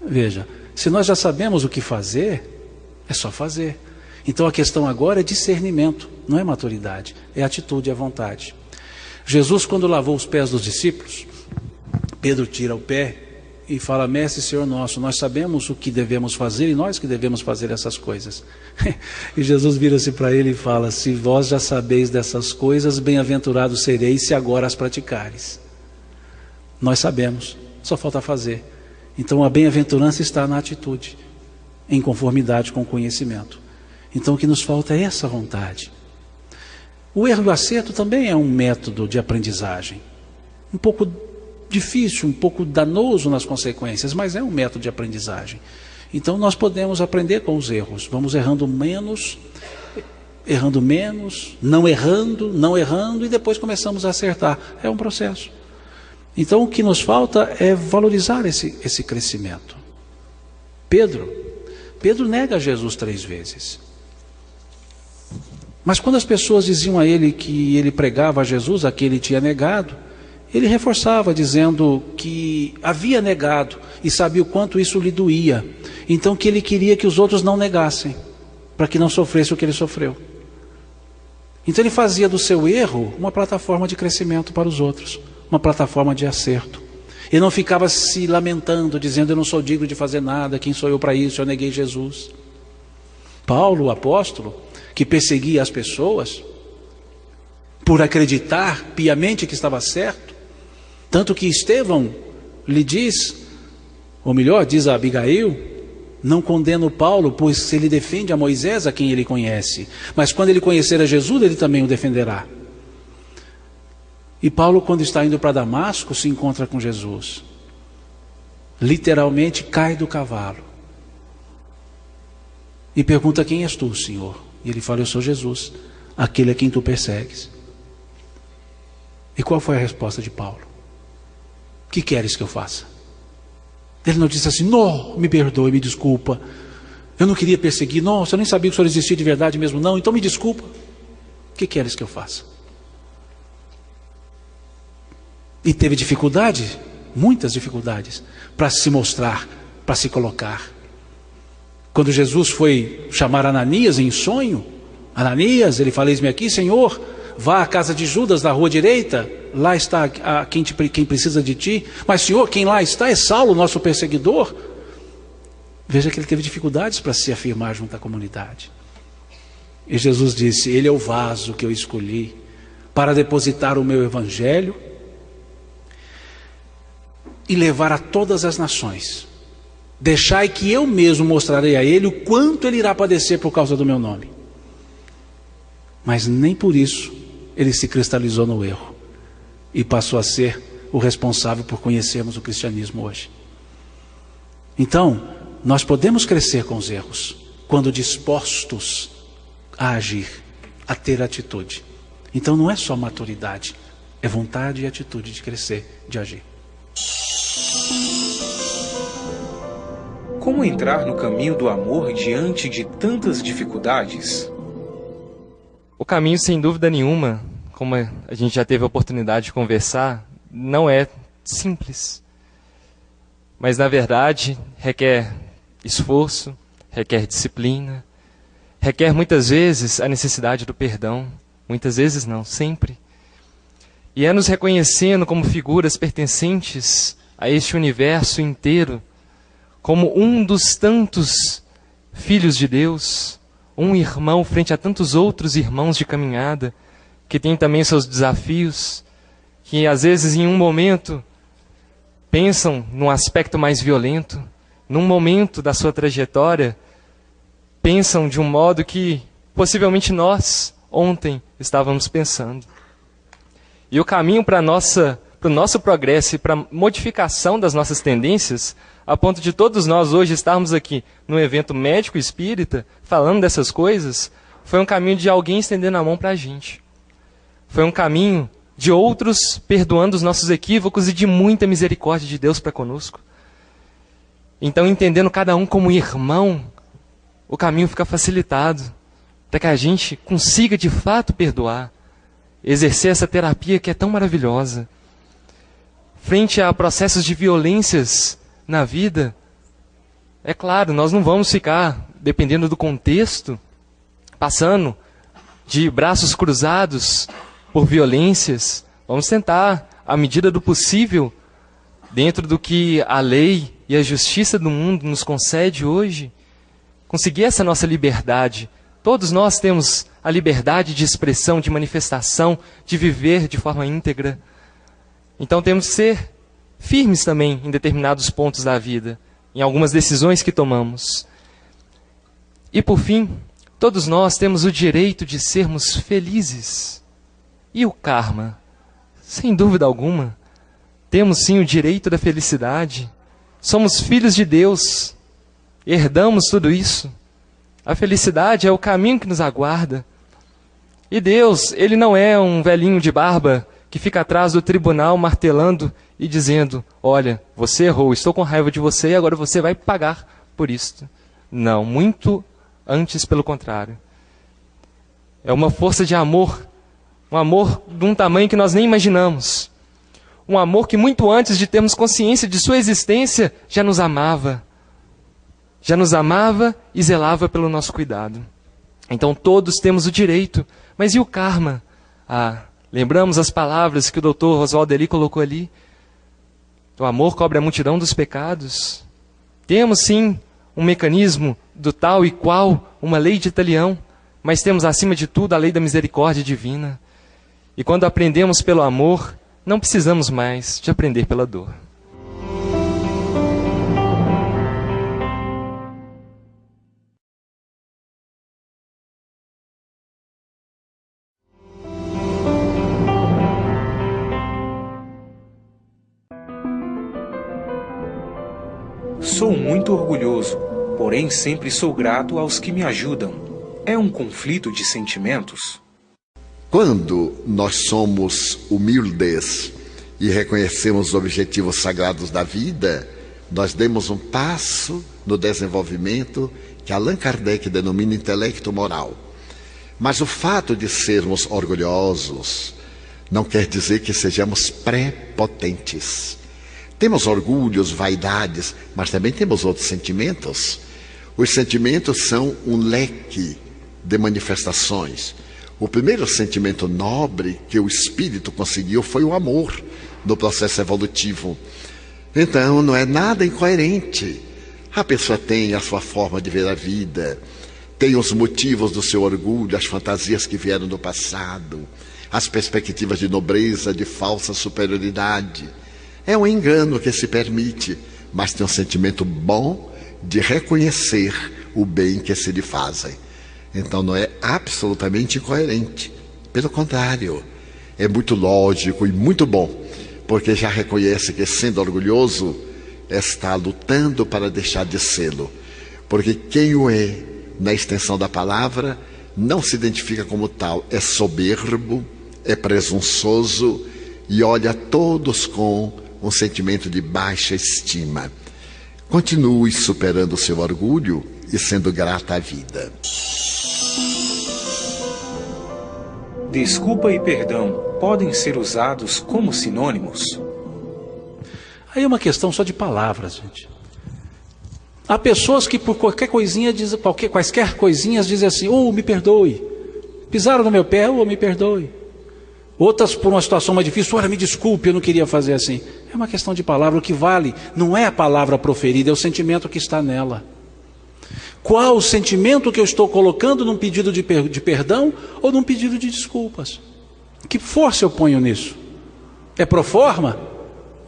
Veja, se nós já sabemos o que fazer, é só fazer. Então a questão agora é discernimento, não é maturidade, é atitude, é vontade. Jesus, quando lavou os pés dos discípulos, Pedro tira o pé e fala: Mestre, Senhor nosso, nós sabemos o que devemos fazer e nós que devemos fazer essas coisas. E Jesus vira-se para ele e fala: se vós já sabeis dessas coisas, bem-aventurados sereis se agora as praticares. Nós sabemos, só falta fazer. Então a bem-aventurança está na atitude, em conformidade com o conhecimento. Então o que nos falta é essa vontade. O erro e o acerto também é um método de aprendizagem. Um pouco difícil, um pouco danoso nas consequências, mas é um método de aprendizagem. Então nós podemos aprender com os erros. Vamos errando menos, não errando, e depois começamos a acertar. É um processo. Então o que nos falta é valorizar esse crescimento. Pedro nega Jesus 3 vezes. Mas quando as pessoas diziam a ele que ele pregava a Jesus, a que ele tinha negado, ele reforçava dizendo que havia negado e sabia o quanto isso lhe doía. Então que ele queria que os outros não negassem, para que não sofresse o que ele sofreu. Então ele fazia do seu erro uma plataforma de crescimento para os outros, uma plataforma de acerto. Ele não ficava se lamentando, dizendo: eu não sou digno de fazer nada, quem sou eu para isso, eu neguei Jesus. Paulo, o apóstolo, que perseguia as pessoas por acreditar piamente que estava certo, tanto que Estevão lhe diz, ou melhor, diz a Abigail: não condeno Paulo, pois ele defende a Moisés, a quem ele conhece, mas quando ele conhecer a Jesus, ele também o defenderá. E Paulo, quando está indo para Damasco, se encontra com Jesus. Literalmente cai do cavalo e pergunta: quem és tu, Senhor? E ele fala: eu sou Jesus, aquele a quem tu persegues. E qual foi a resposta de Paulo? O que queres que eu faça? Ele não disse assim: não, me perdoe, me desculpa, eu não queria perseguir, nossa, eu nem sabia que o Senhor existia de verdade mesmo, não, então me desculpa. O que queres que eu faça? E teve dificuldade, muitas dificuldades, para se mostrar, para se colocar. Quando Jesus foi chamar Ananias em sonho, Ananias, ele fala: eis-me aqui, Senhor, vá à casa de Judas, na rua direita, lá está quem precisa de ti. Mas, Senhor, quem lá está é Saulo, nosso perseguidor. Veja que ele teve dificuldades para se afirmar junto à comunidade. E Jesus disse: ele é o vaso que eu escolhi para depositar o meu evangelho e levar a todas as nações. Deixai que eu mesmo mostrarei a ele o quanto ele irá padecer por causa do meu nome. Mas nem por isso ele se cristalizou no erro e passou a ser o responsável por conhecermos o cristianismo hoje. Então, nós podemos crescer com os erros quando dispostos a agir, a ter atitude. Então não é só maturidade, é vontade e atitude de crescer, de agir. Como entrar no caminho do amor diante de tantas dificuldades? O caminho, sem dúvida nenhuma, como a gente já teve a oportunidade de conversar, não é simples. Mas, na verdade, requer esforço, requer disciplina, requer muitas vezes a necessidade do perdão, muitas vezes não, sempre. E é nos reconhecendo como figuras pertencentes a este universo inteiro, como um dos tantos filhos de Deus, um irmão frente a tantos outros irmãos de caminhada, que tem também seus desafios, que às vezes em um momento pensam num aspecto mais violento, num momento da sua trajetória, pensam de um modo que possivelmente nós ontem estávamos pensando. E o caminho para a nossa para o nosso progresso e para a modificação das nossas tendências, a ponto de todos nós hoje estarmos aqui num evento médico espírita, falando dessas coisas, foi um caminho de alguém estendendo a mão para a gente. Foi um caminho de outros perdoando os nossos equívocos e de muita misericórdia de Deus para conosco. Então, entendendo cada um como irmão, o caminho fica facilitado, para que a gente consiga de fato perdoar, exercer essa terapia que é tão maravilhosa. Frente a processos de violências na vida, é claro, nós não vamos ficar, dependendo do contexto, passando de braços cruzados por violências. Vamos tentar, à medida do possível, dentro do que a lei e a justiça do mundo nos concede hoje, conseguir essa nossa liberdade. Todos nós temos a liberdade de expressão, de manifestação, de viver de forma íntegra. Então temos que ser firmes também em determinados pontos da vida, em algumas decisões que tomamos. E por fim, todos nós temos o direito de sermos felizes. E o karma? Sem dúvida alguma, temos sim o direito da felicidade. Somos filhos de Deus, herdamos tudo isso. A felicidade é o caminho que nos aguarda. E Deus, Ele não é um velhinho de barba que fica atrás do tribunal martelando e dizendo: olha, você errou, estou com raiva de você e agora você vai pagar por isto. Não, muito antes pelo contrário. É uma força de amor, um amor de um tamanho que nós nem imaginamos. Um amor que muito antes de termos consciência de sua existência, já nos amava. Já nos amava e zelava pelo nosso cuidado. Então todos temos o direito. Mas e o karma? Lembramos as palavras que o Dr. Oswaldo Eli colocou ali? O amor cobre a multidão dos pecados. Temos sim um mecanismo do tal e qual uma lei de talião, mas temos acima de tudo a lei da misericórdia divina. E quando aprendemos pelo amor, não precisamos mais de aprender pela dor. Sou muito orgulhoso, porém sempre sou grato aos que me ajudam. É um conflito de sentimentos? Quando nós somos humildes e reconhecemos os objetivos sagrados da vida, nós demos um passo no desenvolvimento que Allan Kardec denomina intelecto moral. Mas o fato de sermos orgulhosos não quer dizer que sejamos prepotentes. Temos orgulhos, vaidades, mas também temos outros sentimentos. Os sentimentos são um leque de manifestações. O primeiro sentimento nobre que o espírito conseguiu foi o amor no processo evolutivo. Então não é nada incoerente. A pessoa tem a sua forma de ver a vida, tem os motivos do seu orgulho, as fantasias que vieram do passado, as perspectivas de nobreza, de falsa superioridade. É um engano que se permite, mas tem um sentimento bom de reconhecer o bem que se lhe fazem. Então não é absolutamente incoerente. Pelo contrário, é muito lógico e muito bom, porque já reconhece que, sendo orgulhoso, está lutando para deixar de sê-lo. Porque quem o é, na extensão da palavra, não se identifica como tal. É soberbo, é presunçoso e olha a todos com um sentimento de baixa estima. Continue superando o seu orgulho e sendo grata à vida. Desculpa e perdão podem ser usados como sinônimos? Aí é uma questão só de palavras, gente. Há pessoas que por qualquer coisinha dizem, quaisquer coisinhas dizem assim: oh, me perdoe. Pisaram no meu pé, oh, me perdoe. Outras por uma situação mais difícil: olha, me desculpe, eu não queria fazer assim. É uma questão de palavra. O que vale não é a palavra proferida, é o sentimento que está nela. Qual o sentimento que eu estou colocando num pedido de perdão ou num pedido de desculpas? Que força eu ponho nisso? É pro forma?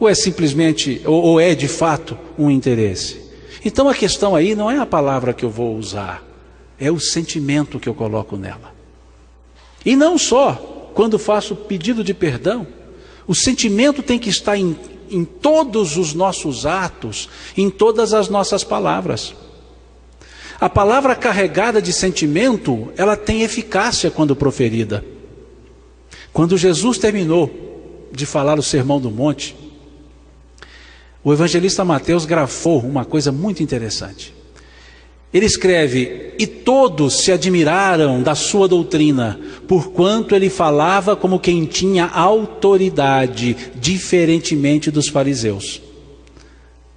Ou é simplesmente, ou é de fato um interesse? Então a questão aí não é a palavra que eu vou usar, é o sentimento que eu coloco nela. E não só quando faço pedido de perdão, O sentimento tem que estar em todos os nossos atos, em todas as nossas palavras. A palavra carregada de sentimento, ela tem eficácia quando proferida. Quando Jesus terminou de falar o Sermão do Monte, o evangelista Mateus grafou uma coisa muito interessante. Ele escreve: e todos se admiraram da sua doutrina, porquanto ele falava como quem tinha autoridade, diferentemente dos fariseus.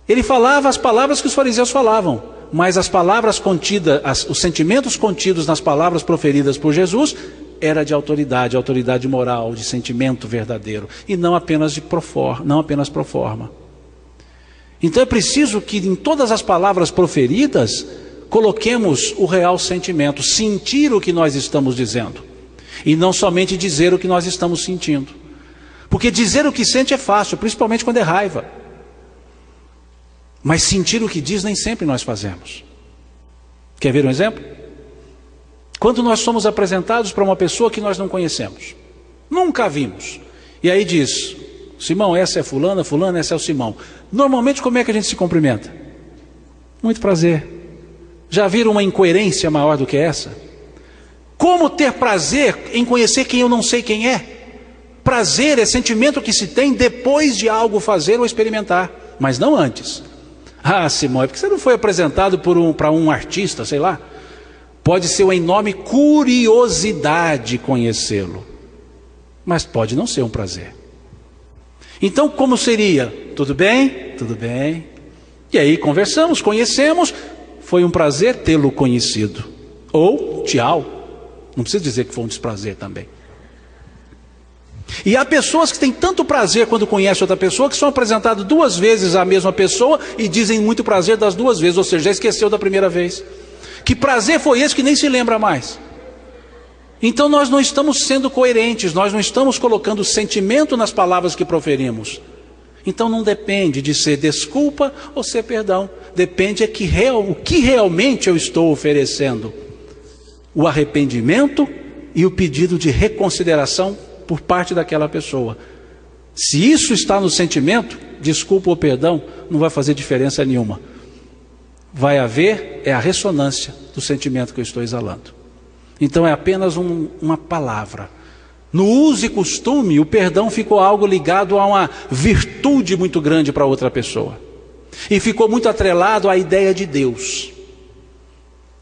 Ele falava as palavras que os fariseus falavam, mas as palavras contidas, os sentimentos contidos nas palavras proferidas por Jesus, era de autoridade moral, de sentimento verdadeiro, e não apenas pro forma. Então é preciso que em todas as palavras proferidas, coloquemos o real sentimento, sentir o que nós estamos dizendo, e não somente dizer o que nós estamos sentindo. Porque dizer o que sente é fácil, principalmente quando é raiva. Mas sentir o que diz nem sempre nós fazemos. Quer ver um exemplo? Quando nós somos apresentados para uma pessoa que nós não conhecemos, nunca vimos, e aí diz: Simão, essa é fulana, fulana, essa é o Simão. Normalmente como é que a gente se cumprimenta? Muito prazer. Já viram uma incoerência maior do que essa? Como ter prazer em conhecer quem eu não sei quem é? Prazer é sentimento que se tem depois de algo fazer ou experimentar, mas não antes. Ah, Simão, é porque você não foi apresentado para um artista, sei lá. Pode ser uma enorme curiosidade conhecê-lo, mas pode não ser um prazer. Então como seria? Tudo bem? Tudo bem. E aí conversamos, conhecemos. Foi um prazer tê-lo conhecido. Ou tchau. Não precisa dizer que foi um desprazer também. E há pessoas que têm tanto prazer quando conhecem outra pessoa, que são apresentadas 2 vezes à mesma pessoa e dizem muito prazer das 2 vezes, ou seja, já esqueceu da primeira vez. Que prazer foi esse que nem se lembra mais? Então nós não estamos sendo coerentes, nós não estamos colocando sentimento nas palavras que proferimos. Então não depende de ser desculpa ou ser perdão. Depende o que realmente eu estou oferecendo. O arrependimento e o pedido de reconsideração por parte daquela pessoa. Se isso está no sentimento, desculpa ou perdão, não vai fazer diferença nenhuma. Vai haver a ressonância do sentimento que eu estou exalando. Então é apenas uma palavra. No uso e costume, o perdão ficou algo ligado a uma virtude muito grande para outra pessoa. E ficou muito atrelado à ideia de Deus.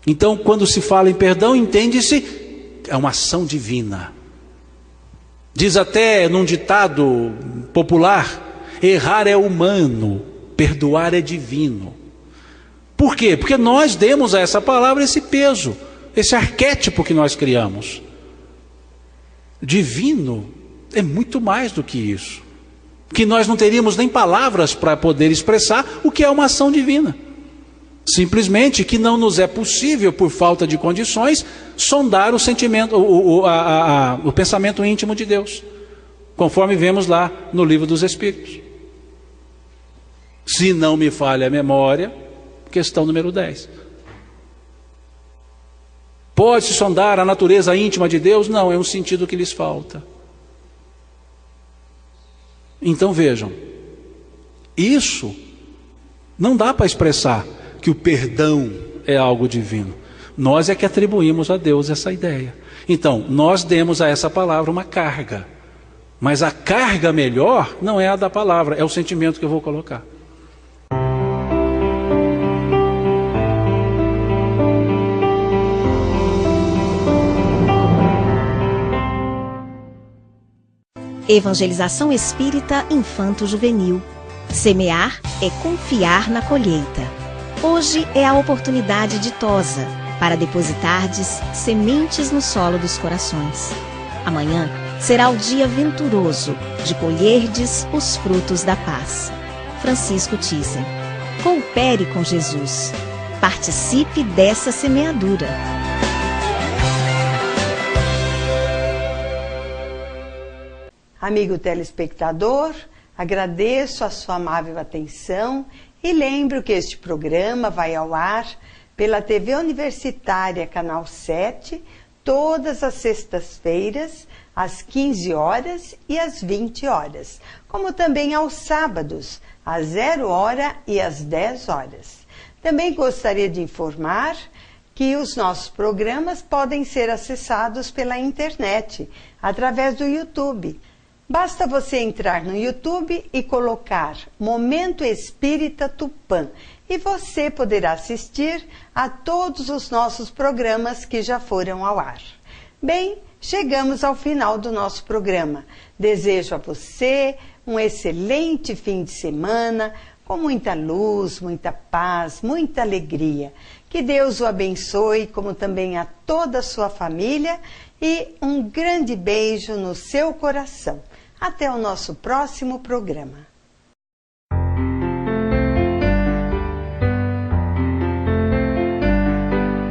Então, quando se fala em perdão, entende-se, é uma ação divina. Diz até num ditado popular: errar é humano, perdoar é divino. Por quê? Porque nós demos a essa palavra esse peso, esse arquétipo que nós criamos. Divino é muito mais do que isso. Que nós não teríamos nem palavras para poder expressar o que é uma ação divina. Simplesmente que não nos é possível, por falta de condições, sondar o sentimento, o pensamento íntimo de Deus, conforme vemos lá no Livro dos Espíritos. Se não me falha a memória, questão número 10. Pode-se sondar a natureza íntima de Deus? Não, é um sentido que lhes falta. Então vejam, isso não dá para expressar que o perdão é algo divino. Nós é que atribuímos a Deus essa ideia. Então, nós demos a essa palavra uma carga. Mas a carga melhor não é a da palavra, é o sentimento que eu vou colocar. Evangelização Espírita Infanto-Juvenil. Semear é confiar na colheita. Hoje é a oportunidade ditosa para depositardes sementes no solo dos corações. Amanhã será o dia venturoso de colherdes os frutos da paz. Francisco Thyssen. Coopere com Jesus. Participe dessa semeadura. Amigo telespectador, agradeço a sua amável atenção e lembro que este programa vai ao ar pela TV Universitária Canal 7, todas as sextas-feiras, às 15 horas e às 20 horas, como também aos sábados, às 0 hora e às 10 horas. Também gostaria de informar que os nossos programas podem ser acessados pela internet, através do YouTube. Basta você entrar no YouTube e colocar Momento Espírita Tupã e você poderá assistir a todos os nossos programas que já foram ao ar. Bem, chegamos ao final do nosso programa. Desejo a você um excelente fim de semana, com muita luz, muita paz, muita alegria. Que Deus o abençoe, como também a toda a sua família, e um grande beijo no seu coração. Até o nosso próximo programa.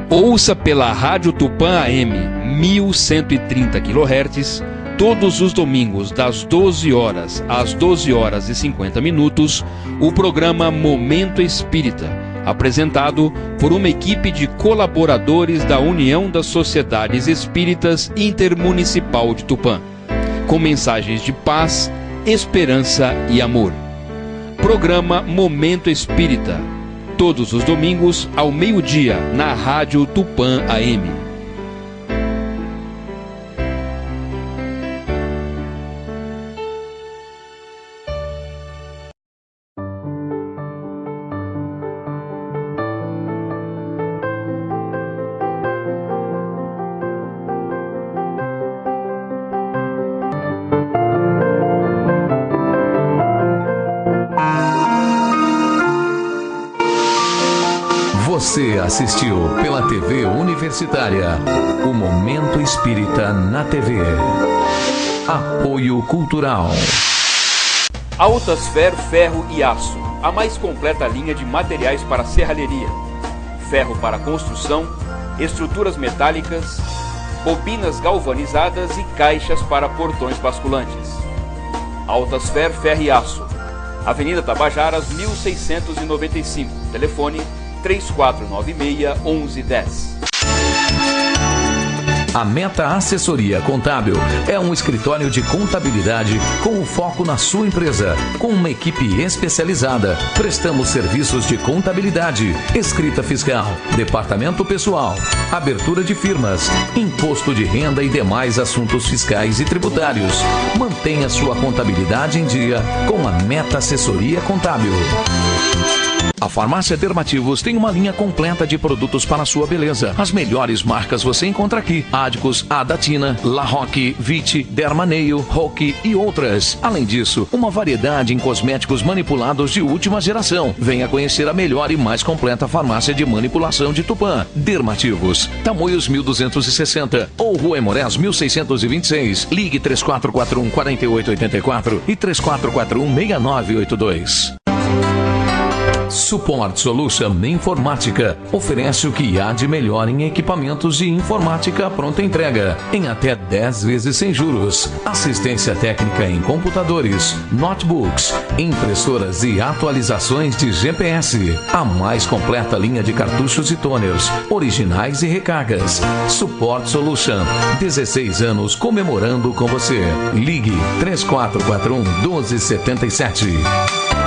Ouça pela Rádio Tupã AM 1130 kHz todos os domingos das 12 horas às 12 horas e 50 minutos o programa Momento Espírita, apresentado por uma equipe de colaboradores da União das Sociedades Espíritas Intermunicipal de Tupã, com mensagens de paz, esperança e amor. Programa Momento Espírita, todos os domingos ao meio-dia na Rádio Tupã AM. Você assistiu pela TV Universitária o Momento Espírita na TV. Apoio Cultural. Altasfer Ferro e Aço, a mais completa linha de materiais para serralheria. Ferro para construção, estruturas metálicas, bobinas galvanizadas e caixas para portões basculantes. Altasfer Ferro e Aço, Avenida Tabajaras, 1695, telefone 3496-1110. A Meta Assessoria Contábil é um escritório de contabilidade com o foco na sua empresa, com uma equipe especializada. Prestamos serviços de contabilidade, escrita fiscal, departamento pessoal, abertura de firmas, imposto de renda e demais assuntos fiscais e tributários. Mantenha sua contabilidade em dia com a Meta Assessoria Contábil. A Farmácia Dermativos tem uma linha completa de produtos para a sua beleza. As melhores marcas você encontra aqui: Adicus, Adatina, La Roque, Vite, Dermaneio, Roque e outras. Além disso, uma variedade em cosméticos manipulados de última geração. Venha conhecer a melhor e mais completa farmácia de manipulação de Tupã. Dermativos, Tamoios 1260 ou Rua Emorés 1626. Ligue 3441-4884 e 3441-6982. Support Solution Informática oferece o que há de melhor em equipamentos de informática pronta entrega, em até 10 vezes sem juros. Assistência técnica em computadores, notebooks, impressoras e atualizações de GPS. A mais completa linha de cartuchos e toners, originais e recargas. Support Solution, 16 anos comemorando com você. Ligue 3441-1277.